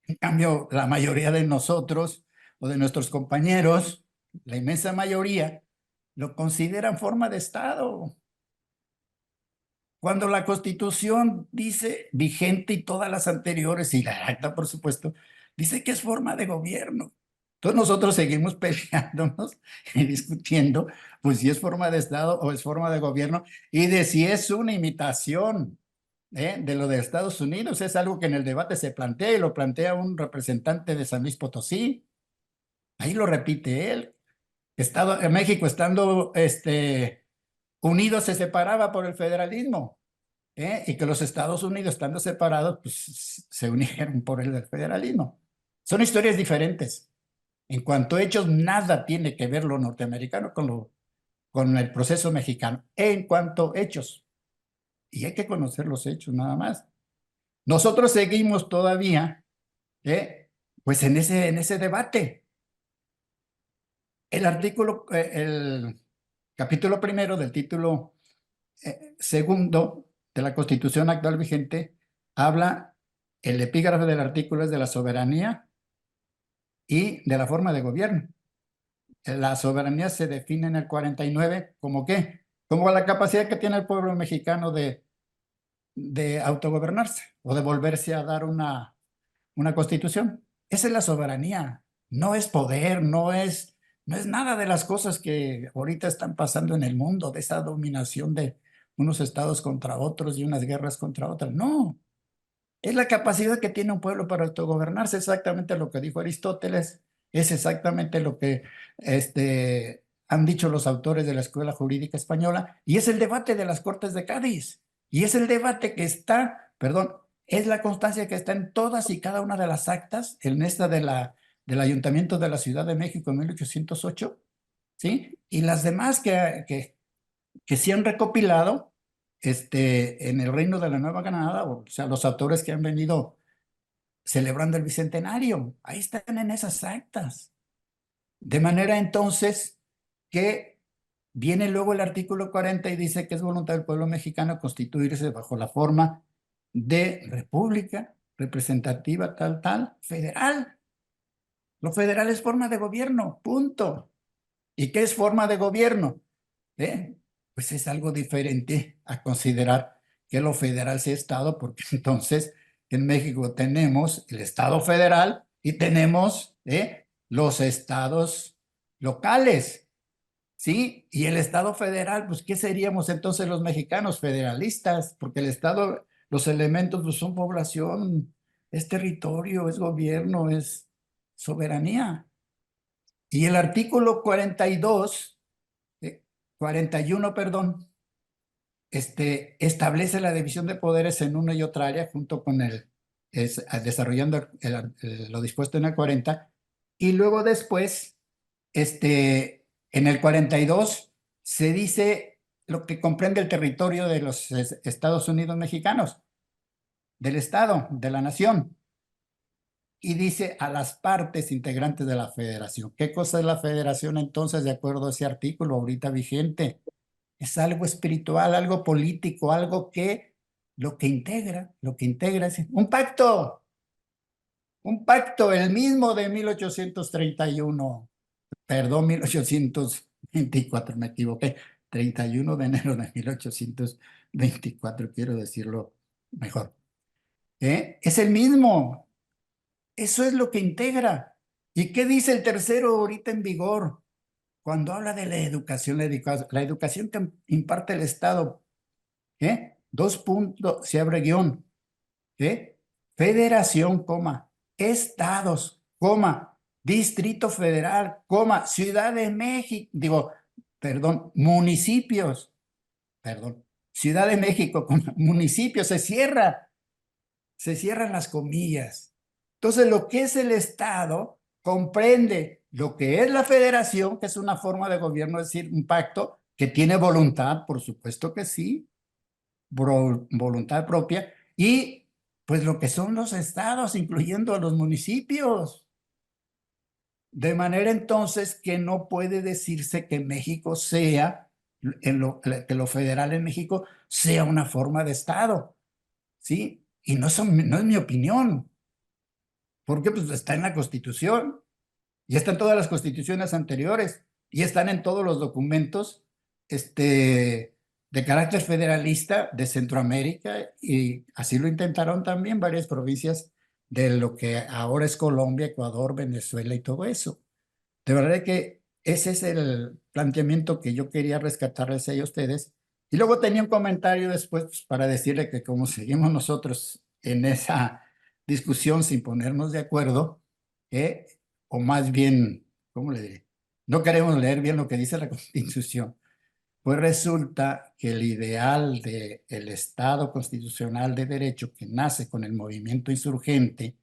En cambio, la mayoría de nosotros o de nuestros compañeros, la inmensa mayoría, lo consideran forma de Estado. Cuando la Constitución dice vigente y todas las anteriores, y la acta, por supuesto, dice que es forma de gobierno. Entonces nosotros seguimos peleándonos y discutiendo, pues si es forma de Estado o es forma de gobierno, y de si es una imitación de lo de Estados Unidos. Es algo que en el debate se plantea y lo plantea un representante de San Luis Potosí. Ahí lo repite él. México estando Unidos se separaba por el federalismo, y que los Estados Unidos, estando separados, pues se unieron por el federalismo. Son historias diferentes. En cuanto a hechos, nada tiene que ver lo norteamericano con el proceso mexicano. En cuanto a hechos. Y hay que conocer los hechos nada más. Nosotros seguimos todavía, pues en ese debate. El capítulo primero del título segundo de la Constitución actual vigente habla, el epígrafe del artículo es de la soberanía y de la forma de gobierno. La soberanía se define en el 49 como ¿qué? Como la capacidad que tiene el pueblo mexicano de autogobernarse o de volverse a dar una constitución. Esa es la soberanía. No es poder, no es nada de las cosas que ahorita están pasando en el mundo, de esa dominación de unos estados contra otros y unas guerras contra otras. No, es la capacidad que tiene un pueblo para autogobernarse, exactamente lo que dijo Aristóteles, es exactamente lo que han dicho los autores de la Escuela Jurídica Española, y es el debate de las Cortes de Cádiz, y es el debate que está, perdón, es la constancia que está en todas y cada una de las actas, en esta del Ayuntamiento de la Ciudad de México en 1808, ¿sí? Y las demás que se han recopilado en el Reino de la Nueva Granada, o sea, los autores que han venido celebrando el Bicentenario, ahí están en esas actas. De manera entonces que viene luego el artículo 40 y dice que es voluntad del pueblo mexicano constituirse bajo la forma de república representativa tal, federal. Lo federal es forma de gobierno, punto. ¿Y qué es forma de gobierno? Pues es algo diferente a considerar que lo federal sea Estado, porque entonces en México tenemos el Estado federal y tenemos los estados locales, ¿sí? Y el Estado federal, pues ¿qué seríamos entonces los mexicanos federalistas? Porque el Estado, los elementos pues, son población, es territorio, es gobierno, es soberanía. Y el artículo 42, 41, perdón, establece la división de poderes en una y otra área junto con desarrollando lo dispuesto en el 40, y luego después, en el 42 se dice lo que comprende el territorio de los Estados Unidos mexicanos, del Estado, de la nación, y dice a las partes integrantes de la federación. ¿Qué cosa es la federación entonces de acuerdo a ese artículo ahorita vigente? Es algo espiritual, algo político, algo que lo que integra es un pacto, el mismo de 1831, perdón, 1824, me equivoqué, 31 de enero de 1824, quiero decirlo mejor. Es el mismo, eso es lo que integra. ¿Y qué dice el tercero ahorita en vigor? Cuando habla de la educación que imparte el Estado, Dos puntos, se abre guión, federación, estados, Distrito Federal, Ciudad de México, municipios, Ciudad de México, municipios, se cierran las comillas. Entonces, lo que es el Estado comprende lo que es la federación, que es una forma de gobierno, es decir, un pacto que tiene voluntad, por supuesto que sí, voluntad propia, y pues lo que son los estados, incluyendo a los municipios. De manera entonces que no puede decirse que México sea, que lo federal en México sea una forma de Estado, ¿sí? Y no es mi opinión, porque pues está en la Constitución, y está en todas las constituciones anteriores, y están en todos los documentos, de carácter federalista de Centroamérica, y así lo intentaron también varias provincias de lo que ahora es Colombia, Ecuador, Venezuela y todo eso. De verdad que ese es el planteamiento que yo quería rescatarles a ustedes. Y luego tenía un comentario después pues, para decirle que como seguimos nosotros en esa discusión sin ponernos de acuerdo, o más bien, ¿cómo le diré? No queremos leer bien lo que dice la Constitución. Pues resulta que el ideal del Estado constitucional de derecho que nace con el movimiento insurgente,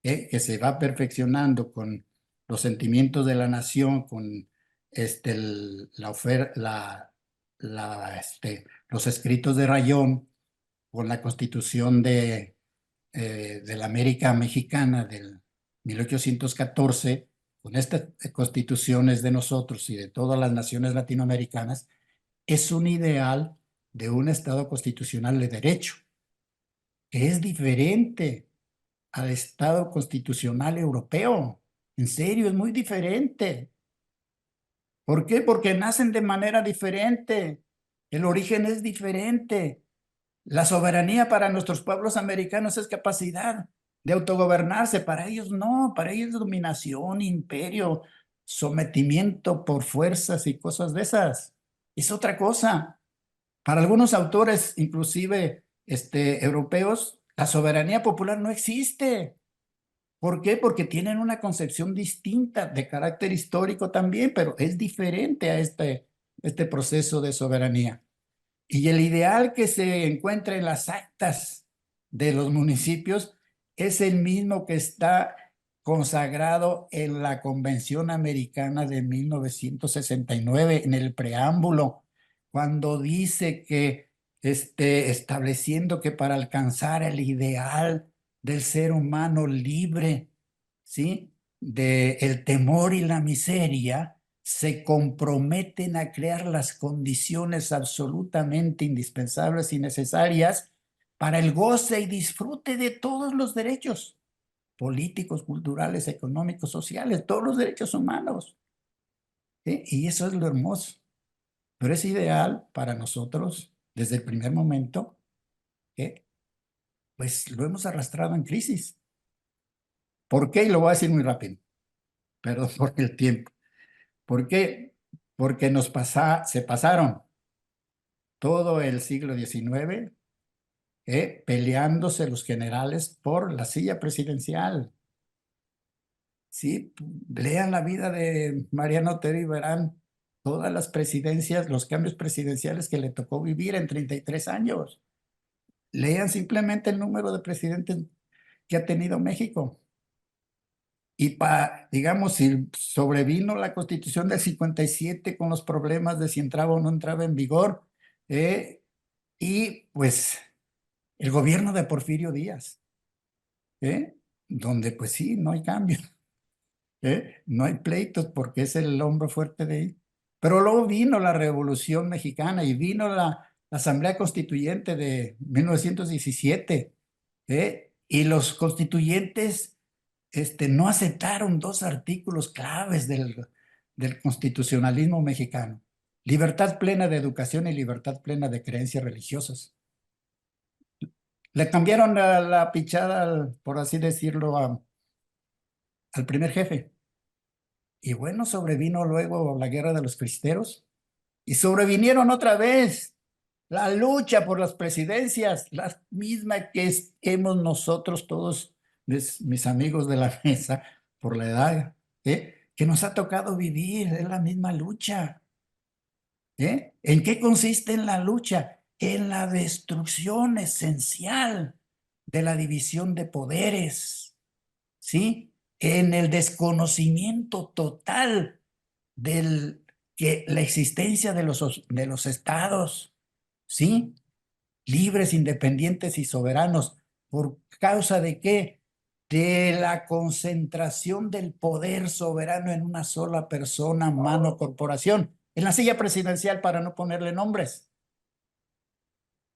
que se va perfeccionando con los sentimientos de la nación, con los escritos de Rayón, con la Constitución de la América Mexicana del 1814, con estas constituciones de nosotros y de todas las naciones latinoamericanas, es un ideal de un Estado constitucional de derecho, que es diferente al Estado constitucional europeo. En serio, es muy diferente. ¿Por qué? Porque nacen de manera diferente. El origen es diferente. La soberanía para nuestros pueblos americanos es capacidad de autogobernarse. Para ellos no, para ellos es dominación, imperio, sometimiento por fuerzas y cosas de esas. Es otra cosa. Para algunos autores, inclusive europeos, la soberanía popular no existe. ¿Por qué? Porque tienen una concepción distinta de carácter histórico también, pero es diferente a este proceso de soberanía. Y el ideal que se encuentra en las actas de los municipios es el mismo que está consagrado en la Convención Americana de 1969, en el preámbulo, cuando dice que estableciendo que para alcanzar el ideal del ser humano libre, ¿sí?, de el temor y la miseria, se comprometen a crear las condiciones absolutamente indispensables y necesarias para el goce y disfrute de todos los derechos políticos, culturales, económicos, sociales, todos los derechos humanos. ¿Sí? Y eso es lo hermoso. Pero es ideal para nosotros desde el primer momento, pues lo hemos arrastrado en crisis. ¿Por qué? Y lo voy a decir muy rápido, perdón por el tiempo. ¿Por qué? Porque se pasaron todo el siglo XIX peleándose los generales por la silla presidencial. Sí, lean la vida de Mariano Otero y verán todas las presidencias, los cambios presidenciales que le tocó vivir en 33 años. Lean simplemente el número de presidentes que ha tenido México. Y digamos, si sobrevino la Constitución del 57 con los problemas de si entraba o no entraba en vigor, y pues el gobierno de Porfirio Díaz, donde pues sí, no hay cambio, no hay pleitos porque es el hombro fuerte de ahí. Pero luego vino la Revolución Mexicana y vino la Asamblea Constituyente de 1917, y los constituyentes no aceptaron dos artículos claves del constitucionalismo mexicano: libertad plena de educación y libertad plena de creencias religiosas. Le cambiaron la pichada, por así decirlo, al primer jefe. Y bueno, sobrevino luego la guerra de los cristeros y sobrevinieron otra vez la lucha por las presidencias, la misma que hemos nosotros todos, mis amigos de la mesa, por la edad, que nos ha tocado vivir, es la misma lucha. ¿En qué consiste en la lucha? En la destrucción esencial de la división de poderes, ¿sí? En el desconocimiento total que la existencia de los estados, ¿sí?, libres, independientes y soberanos. ¿Por causa de qué? De la concentración del poder soberano en una sola persona, mano, corporación, en la silla presidencial, para no ponerle nombres,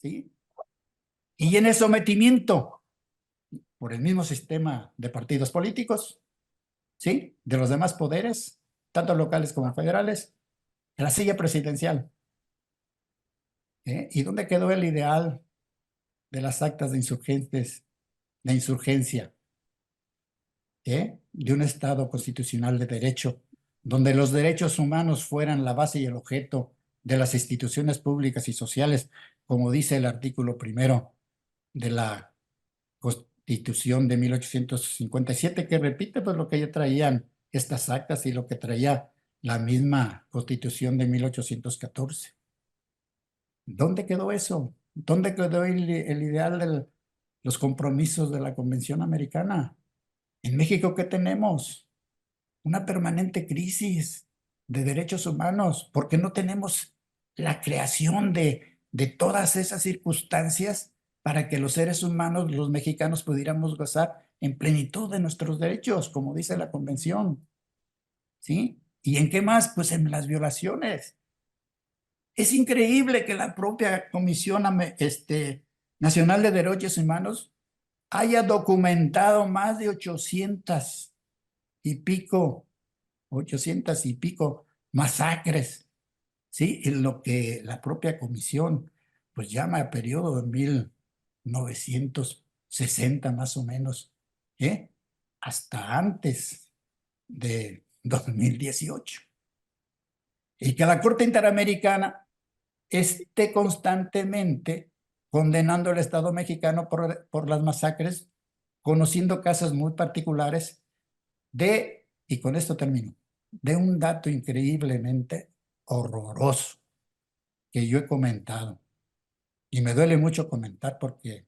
¿sí? Y en el sometimiento por el mismo sistema de partidos políticos, ¿sí?, de los demás poderes, tanto locales como federales, en la silla presidencial. ¿Y dónde quedó el ideal de las actas de insurgencia? De un Estado constitucional de derecho, donde los derechos humanos fueran la base y el objeto de las instituciones públicas y sociales, como dice el artículo 1 de la Constitución de 1857, que repite pues lo que ya traían estas actas y lo que traía la misma Constitución de 1814. ¿Dónde quedó eso? ¿Dónde quedó el ideal de los compromisos de la Convención Americana? En México, ¿qué tenemos? Una permanente crisis de derechos humanos, porque no tenemos la creación de todas esas circunstancias para que los seres humanos, los mexicanos, pudiéramos gozar en plenitud de nuestros derechos, como dice la Convención. ¿Sí? ¿Y en qué más? Pues en las violaciones. Es increíble que la propia Comisión Nacional de Derechos Humanos haya documentado más de 800 y pico masacres, ¿sí? En lo que la propia comisión pues llama el periodo de 1960 más o menos, ¿eh? Hasta antes de 2018. Y que la Corte Interamericana esté constantemente condenando al Estado mexicano por las masacres, conociendo casos muy particulares y con esto termino, de un dato increíblemente horroroso que yo he comentado. Y me duele mucho comentar porque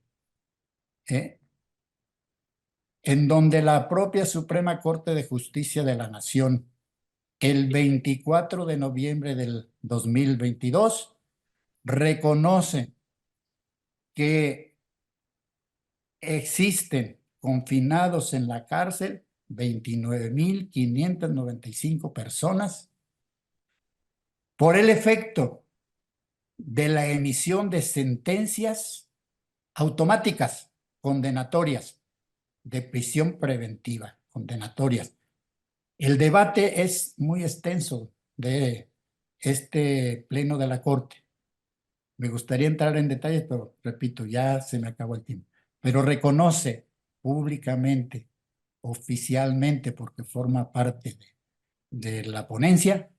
en donde la propia Suprema Corte de Justicia de la Nación, el 24 de noviembre del 2022, reconoce que existen confinados en la cárcel 29.595 personas por el efecto de la emisión de sentencias automáticas condenatorias de prisión preventiva, condenatorias. El debate es muy extenso de este pleno de la Corte. Me gustaría entrar en detalles, pero repito, ya se me acabó el tiempo. Pero reconoce públicamente, oficialmente, porque forma parte de la ponencia,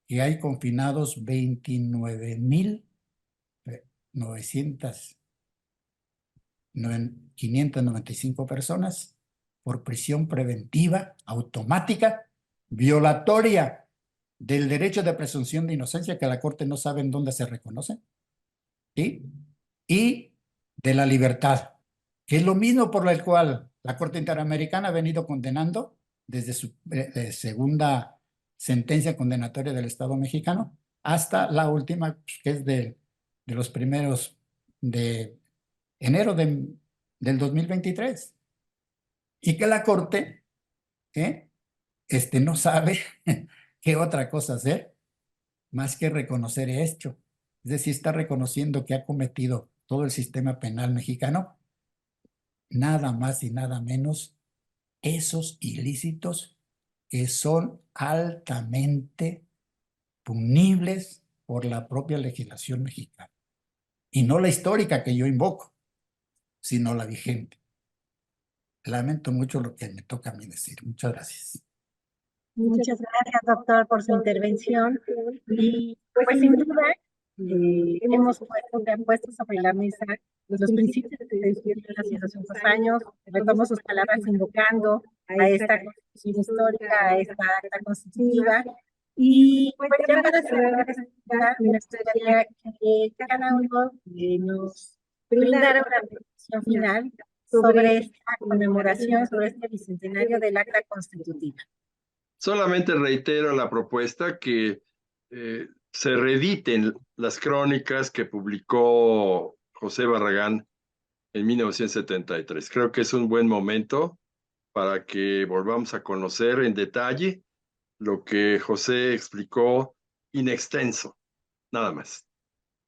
que hay confinados 595 personas por prisión preventiva automática, violatoria del derecho de presunción de inocencia, que la Corte no sabe en dónde se reconoce, ¿sí? Y de la libertad, que es lo mismo por el cual la Corte Interamericana ha venido condenando desde su segunda sentencia condenatoria del Estado mexicano hasta la última, pues, que es de los primeros de enero del 2023. Y que la Corte no sabe qué otra cosa hacer más que reconocer esto. Es decir, está reconociendo que ha cometido todo el sistema penal mexicano, nada más y nada menos, esos ilícitos que son altamente punibles por la propia legislación mexicana. Y no la histórica que yo invoco, sino la vigente. Lamento mucho lo que me toca a mí decir. Muchas gracias. Muchas gracias, doctor, por su intervención. Y pues sin duda, hemos puesto sobre la mesa los principios que se discutieron hace 200 años. Retomo sus palabras invocando a esta constitución histórica, a esta acta constitutiva. Y pues ya para cerrar esta actividad, me gustaría que cada uno nos brindara una reflexión final sobre esta conmemoración, sobre este bicentenario del acta constitutiva. Solamente reitero la propuesta que se reediten las crónicas que publicó José Barragán en 1973. Creo que es un buen momento para que volvamos a conocer en detalle lo que José explicó in extenso, nada más.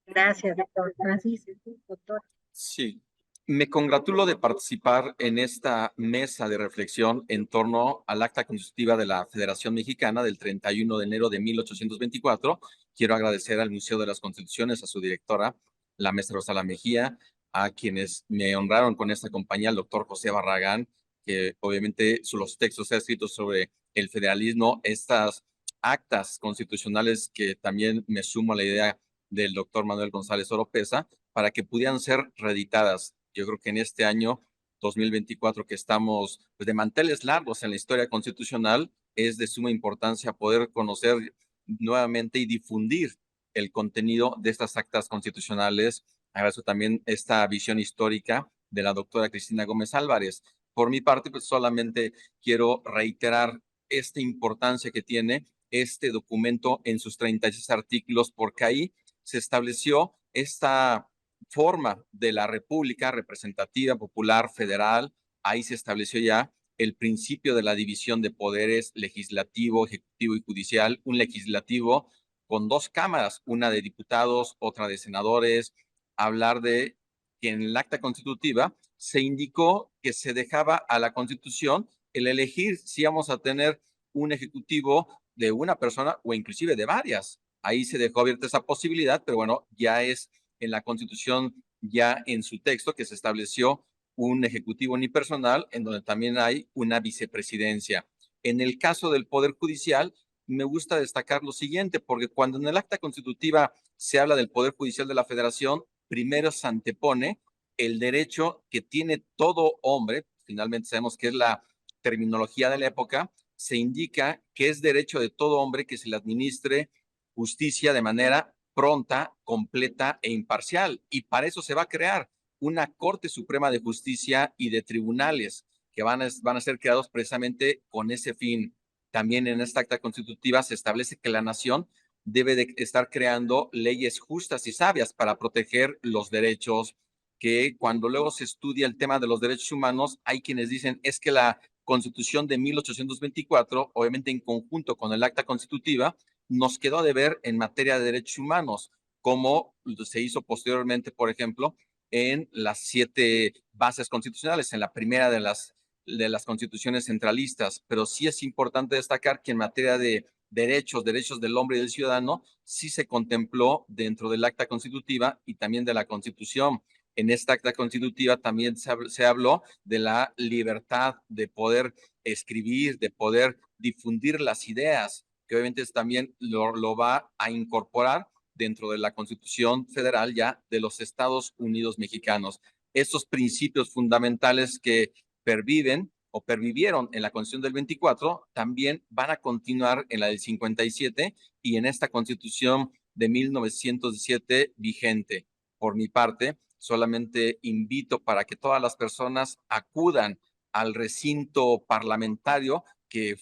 Gracias, doctor Francisco. Doctor. Sí, me congratulo de participar en esta mesa de reflexión en torno al acta constitutiva de la Federación Mexicana del 31 de enero de 1824. Quiero agradecer al Museo de las Constituciones, a su directora, la maestra Rosala Mejía, a quienes me honraron con esta compañía, al doctor José Barragán, que obviamente los textos escritos sobre el federalismo, estas actas constitucionales que también me sumo a la idea del doctor Manuel González Oropesa, para que pudieran ser reeditadas. Yo creo que en este año 2024 que estamos pues, de manteles largos en la historia constitucional, es de suma importancia poder conocer nuevamente y difundir el contenido de estas actas constitucionales. Agradezco también esta visión histórica de la doctora Cristina Gómez Álvarez. Por mi parte, pues solamente quiero reiterar esta importancia que tiene este documento en sus 36 artículos, porque ahí se estableció esta forma de la República representativa, popular, federal. Ahí se estableció ya el principio de la división de poderes legislativo, ejecutivo y judicial, un legislativo con 2 cámaras, una de diputados, otra de senadores. Hablar de que en el acta constitutiva se indicó que se dejaba a la Constitución el elegir si íbamos a tener un ejecutivo de una persona o inclusive de varias. Ahí se dejó abierta esa posibilidad, pero bueno, ya es en la Constitución, ya en su texto, que se estableció un ejecutivo unipersonal en donde también hay una vicepresidencia. En el caso del Poder Judicial, me gusta destacar lo siguiente, porque cuando en el acta constitutiva se habla del Poder Judicial de la Federación, primero se antepone el derecho que tiene todo hombre, finalmente sabemos que es la terminología de la época, se indica que es derecho de todo hombre que se le administre justicia de manera pronta, completa e imparcial. Y para eso se va a crear una Corte Suprema de Justicia y de tribunales que van a ser creados precisamente con ese fin. También en esta acta constitutiva se establece que la nación debe de estar creando leyes justas y sabias para proteger los derechos, que cuando luego se estudia el tema de los derechos humanos, hay quienes dicen es que la Constitución de 1824, obviamente en conjunto con el acta constitutiva, nos quedó a deber en materia de derechos humanos, como se hizo posteriormente, por ejemplo, en las 7 bases constitucionales, en la primera de las constituciones centralistas. Pero sí es importante destacar que en materia de derechos del hombre y del ciudadano, sí se contempló dentro del acta constitutiva y también de la Constitución. En esta acta constitutiva también se habló de la libertad de poder escribir, de poder difundir las ideas, que obviamente también lo va a incorporar dentro de la Constitución Federal ya de los Estados Unidos mexicanos. Estos principios fundamentales que perviven o pervivieron en la Constitución del 24 también van a continuar en la del 57 y en esta Constitución de 1917 vigente. Por mi parte, solamente invito para que todas las personas acudan al recinto parlamentario que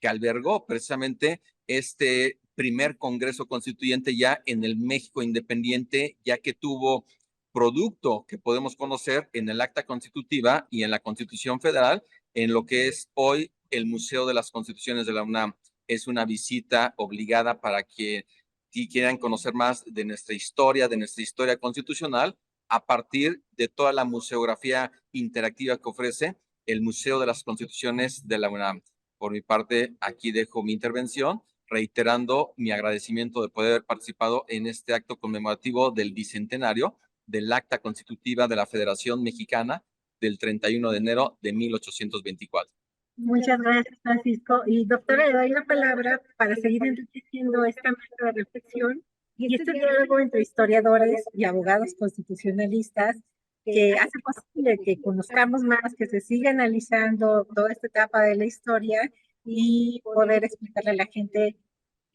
albergó precisamente este primer Congreso Constituyente ya en el México independiente, ya que tuvo producto que podemos conocer en el acta constitutiva y en la Constitución Federal, en lo que es hoy el Museo de las Constituciones de la UNAM. Es una visita obligada para que si quieran conocer más de nuestra historia constitucional, a partir de toda la museografía interactiva que ofrece el Museo de las Constituciones de la UNAM. Por mi parte, aquí dejo mi intervención, reiterando mi agradecimiento de poder haber participado en este acto conmemorativo del bicentenario del Acta Constitutiva de la Federación Mexicana del 31 de enero de 1824. Muchas gracias, Francisco. Y doctora, le doy la palabra para seguir enriqueciendo esta mesa de reflexión y este diálogo entre historiadores y abogados constitucionalistas que hace posible que conozcamos más, que se siga analizando toda esta etapa de la historia y poder explicarle a la gente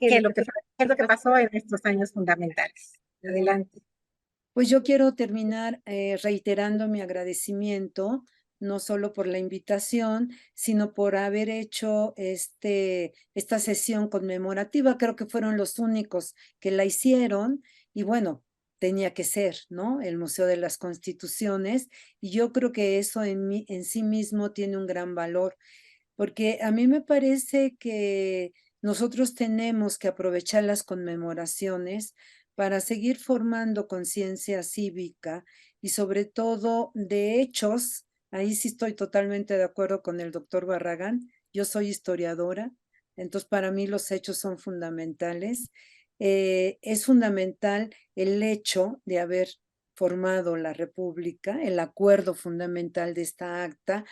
qué es lo que pasó en estos años fundamentales. Adelante. Pues yo quiero terminar reiterando mi agradecimiento, no solo por la invitación, sino por haber hecho esta sesión conmemorativa. Creo que fueron los únicos que la hicieron y bueno, tenía que ser, ¿no? El Museo de las Constituciones, y yo creo que eso en sí mismo tiene un gran valor, porque a mí me parece que nosotros tenemos que aprovechar las conmemoraciones para seguir formando conciencia cívica y sobre todo de hechos. Ahí sí estoy totalmente de acuerdo con el doctor Barragán. Yo soy historiadora, entonces para mí los hechos son fundamentales. Es fundamental el hecho de haber formado la República, el acuerdo fundamental de esta acta,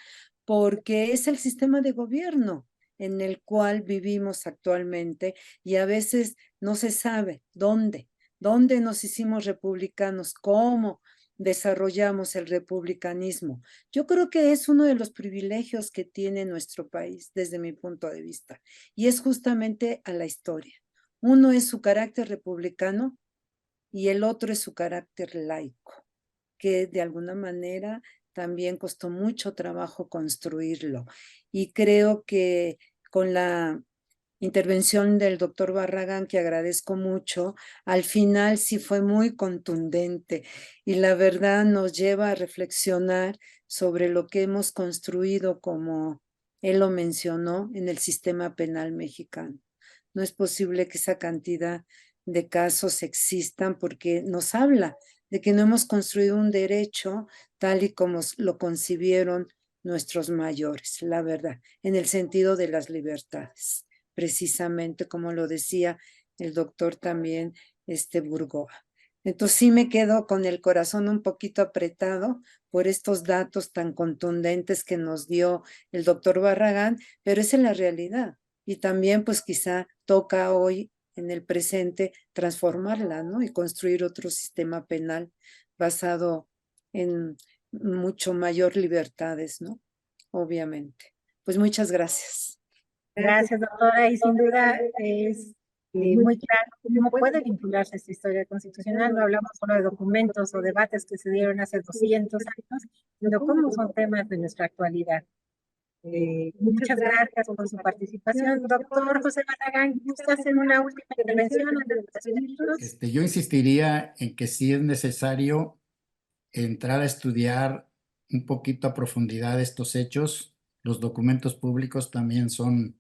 porque es el sistema de gobierno en el cual vivimos actualmente y a veces no se sabe dónde nos hicimos republicanos, cómo desarrollamos el republicanismo. Yo creo que es uno de los privilegios que tiene nuestro país desde mi punto de vista y es justamente a la historia. Uno es su carácter republicano y el otro es su carácter laico, que de alguna manera también costó mucho trabajo construirlo. Y creo que con la intervención del doctor Barragán, que agradezco mucho, al final sí fue muy contundente y la verdad nos lleva a reflexionar sobre lo que hemos construido, como él lo mencionó, en el sistema penal mexicano. No es posible que esa cantidad de casos existan, porque nos habla de que no hemos construido un derecho tal y como lo concibieron nuestros mayores, la verdad, en el sentido de las libertades, precisamente como lo decía el doctor también, Burgoa. Entonces sí me quedo con el corazón un poquito apretado por estos datos tan contundentes que nos dio el doctor Barragán, pero esa es la realidad. Y también pues quizá toca hoy en el presente transformarla, ¿no? Y construir otro sistema penal basado en mucho mayor libertades, ¿no? Obviamente. Pues muchas gracias. Gracias, doctora. Y sin duda es muy claro cómo puede vincularse esta historia constitucional. No hablamos solo de documentos o debates que se dieron hace 200 años, sino cómo son temas de nuestra actualidad. Muchas gracias por su participación. Doctor José Barragán, ¿gusta hacer una última intervención antes de despedirnos? Yo insistiría en que sí es necesario entrar a estudiar un poquito a profundidad estos hechos. Los documentos públicos también son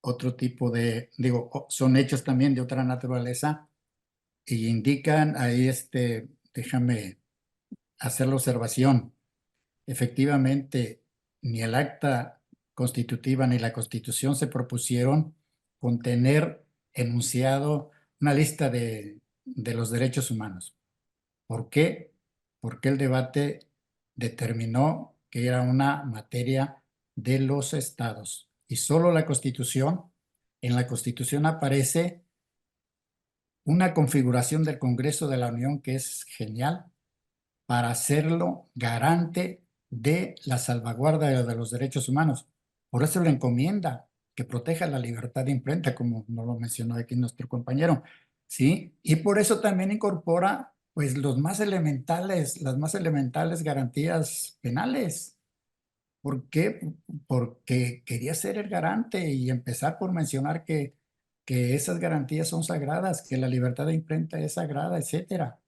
otro tipo de, son hechos también de otra naturaleza y indican ahí, déjame hacer la observación. Efectivamente, ni el acta constitutiva ni la Constitución se propusieron contener enunciado una lista de los derechos humanos. ¿Por qué? Porque el debate determinó que era una materia de los estados y solo la Constitución, en la Constitución aparece una configuración del Congreso de la Unión que es genial para hacerlo garante de la salvaguarda de los derechos humanos. Por eso le encomienda que proteja la libertad de imprenta, como nos lo mencionó aquí nuestro compañero, ¿sí? Y por eso también incorpora, pues, las más elementales garantías penales. ¿Por qué? Porque quería ser el garante y empezar por mencionar que esas garantías son sagradas, que la libertad de imprenta es sagrada, etcétera.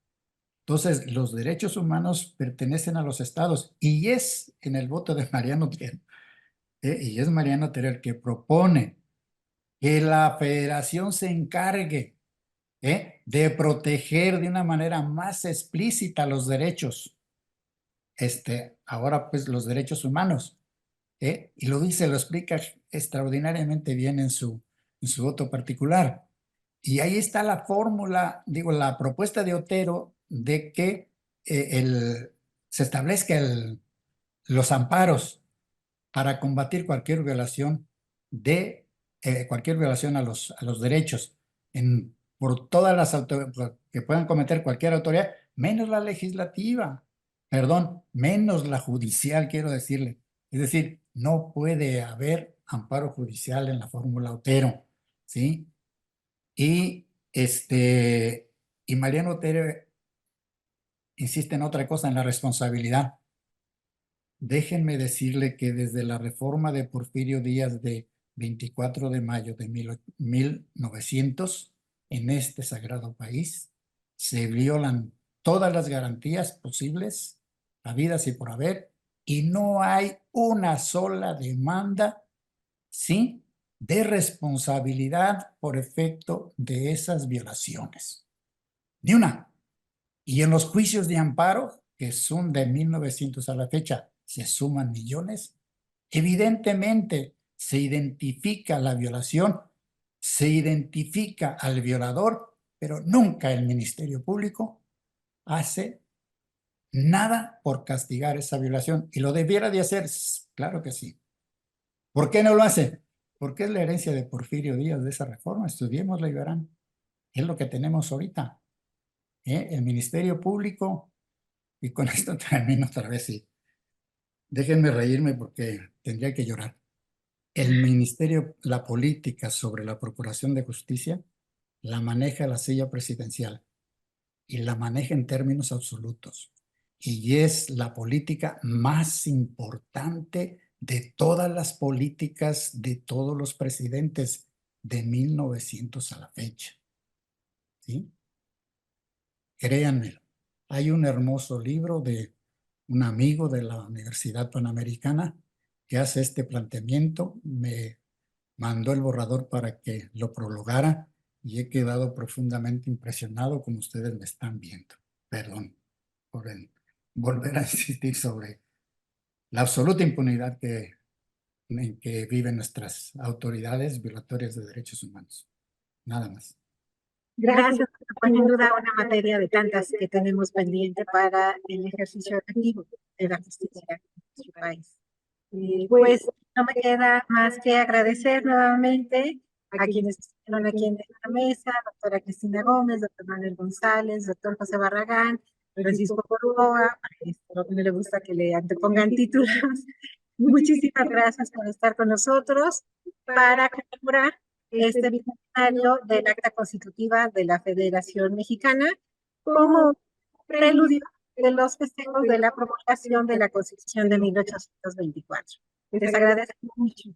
Entonces, los derechos humanos pertenecen a los estados y es en el voto de Mariano Otero, y es Mariano Otero el que propone que la federación se encargue de proteger de una manera más explícita los derechos, ahora pues los derechos humanos, y lo dice, lo explica extraordinariamente bien en su voto particular. Y ahí está la fórmula, la propuesta de Otero de que se establezca los amparos para combatir cualquier violación a los derechos por todas las que puedan cometer cualquier autoridad, menos la legislativa, perdón, menos la judicial, quiero decirle. Es decir, no puede haber amparo judicial en la fórmula Otero, ¿sí? Y, y Mariano Otero insiste en otra cosa, en la responsabilidad. Déjenme decirle que desde la reforma de Porfirio Díaz de 24 de mayo de 1900, en este sagrado país, se violan todas las garantías posibles, habidas y por haber, y no hay una sola demanda, ¿sí?, de responsabilidad por efecto de esas violaciones. Ni una. Y en los juicios de amparo, que son de 1900 a la fecha, se suman millones, evidentemente se identifica la violación, se identifica al violador, pero nunca el Ministerio Público hace nada por castigar esa violación. Y lo debiera de hacer, claro que sí. ¿Por qué no lo hace? Porque es la herencia de Porfirio Díaz de esa reforma. Estudiémosla y verán. Es lo que tenemos ahorita. El Ministerio Público, y con esto termino otra vez, sí. Déjenme reírme porque tendría que llorar. El Ministerio, la política sobre la Procuración de Justicia la maneja la silla presidencial y la maneja en términos absolutos. Y es la política más importante de todas las políticas de todos los presidentes de 1900 a la fecha. ¿Sí? Créanme, hay un hermoso libro de un amigo de la Universidad Panamericana que hace este planteamiento. Me mandó el borrador para que lo prologara y he quedado profundamente impresionado como ustedes me están viendo. Perdón por volver a insistir sobre la absoluta impunidad en que viven nuestras autoridades violatorias de derechos humanos. Nada más. Gracias, sin duda una materia de tantas que tenemos pendiente para el ejercicio efectivo de la justicia en nuestro país. Pues no me queda más que agradecer nuevamente a quienes estuvieron aquí en la mesa, doctora Cristina Gómez, doctor Manuel González, doctor José Barragán, Francisco Córdoba, no le gusta que le antepongan títulos. Muchísimas gracias por estar con nosotros para conmemorar este bicentenario del Acta Constitutiva de la Federación Mexicana como preludio de los festejos de la promulgación de la Constitución de 1824. Les agradezco mucho.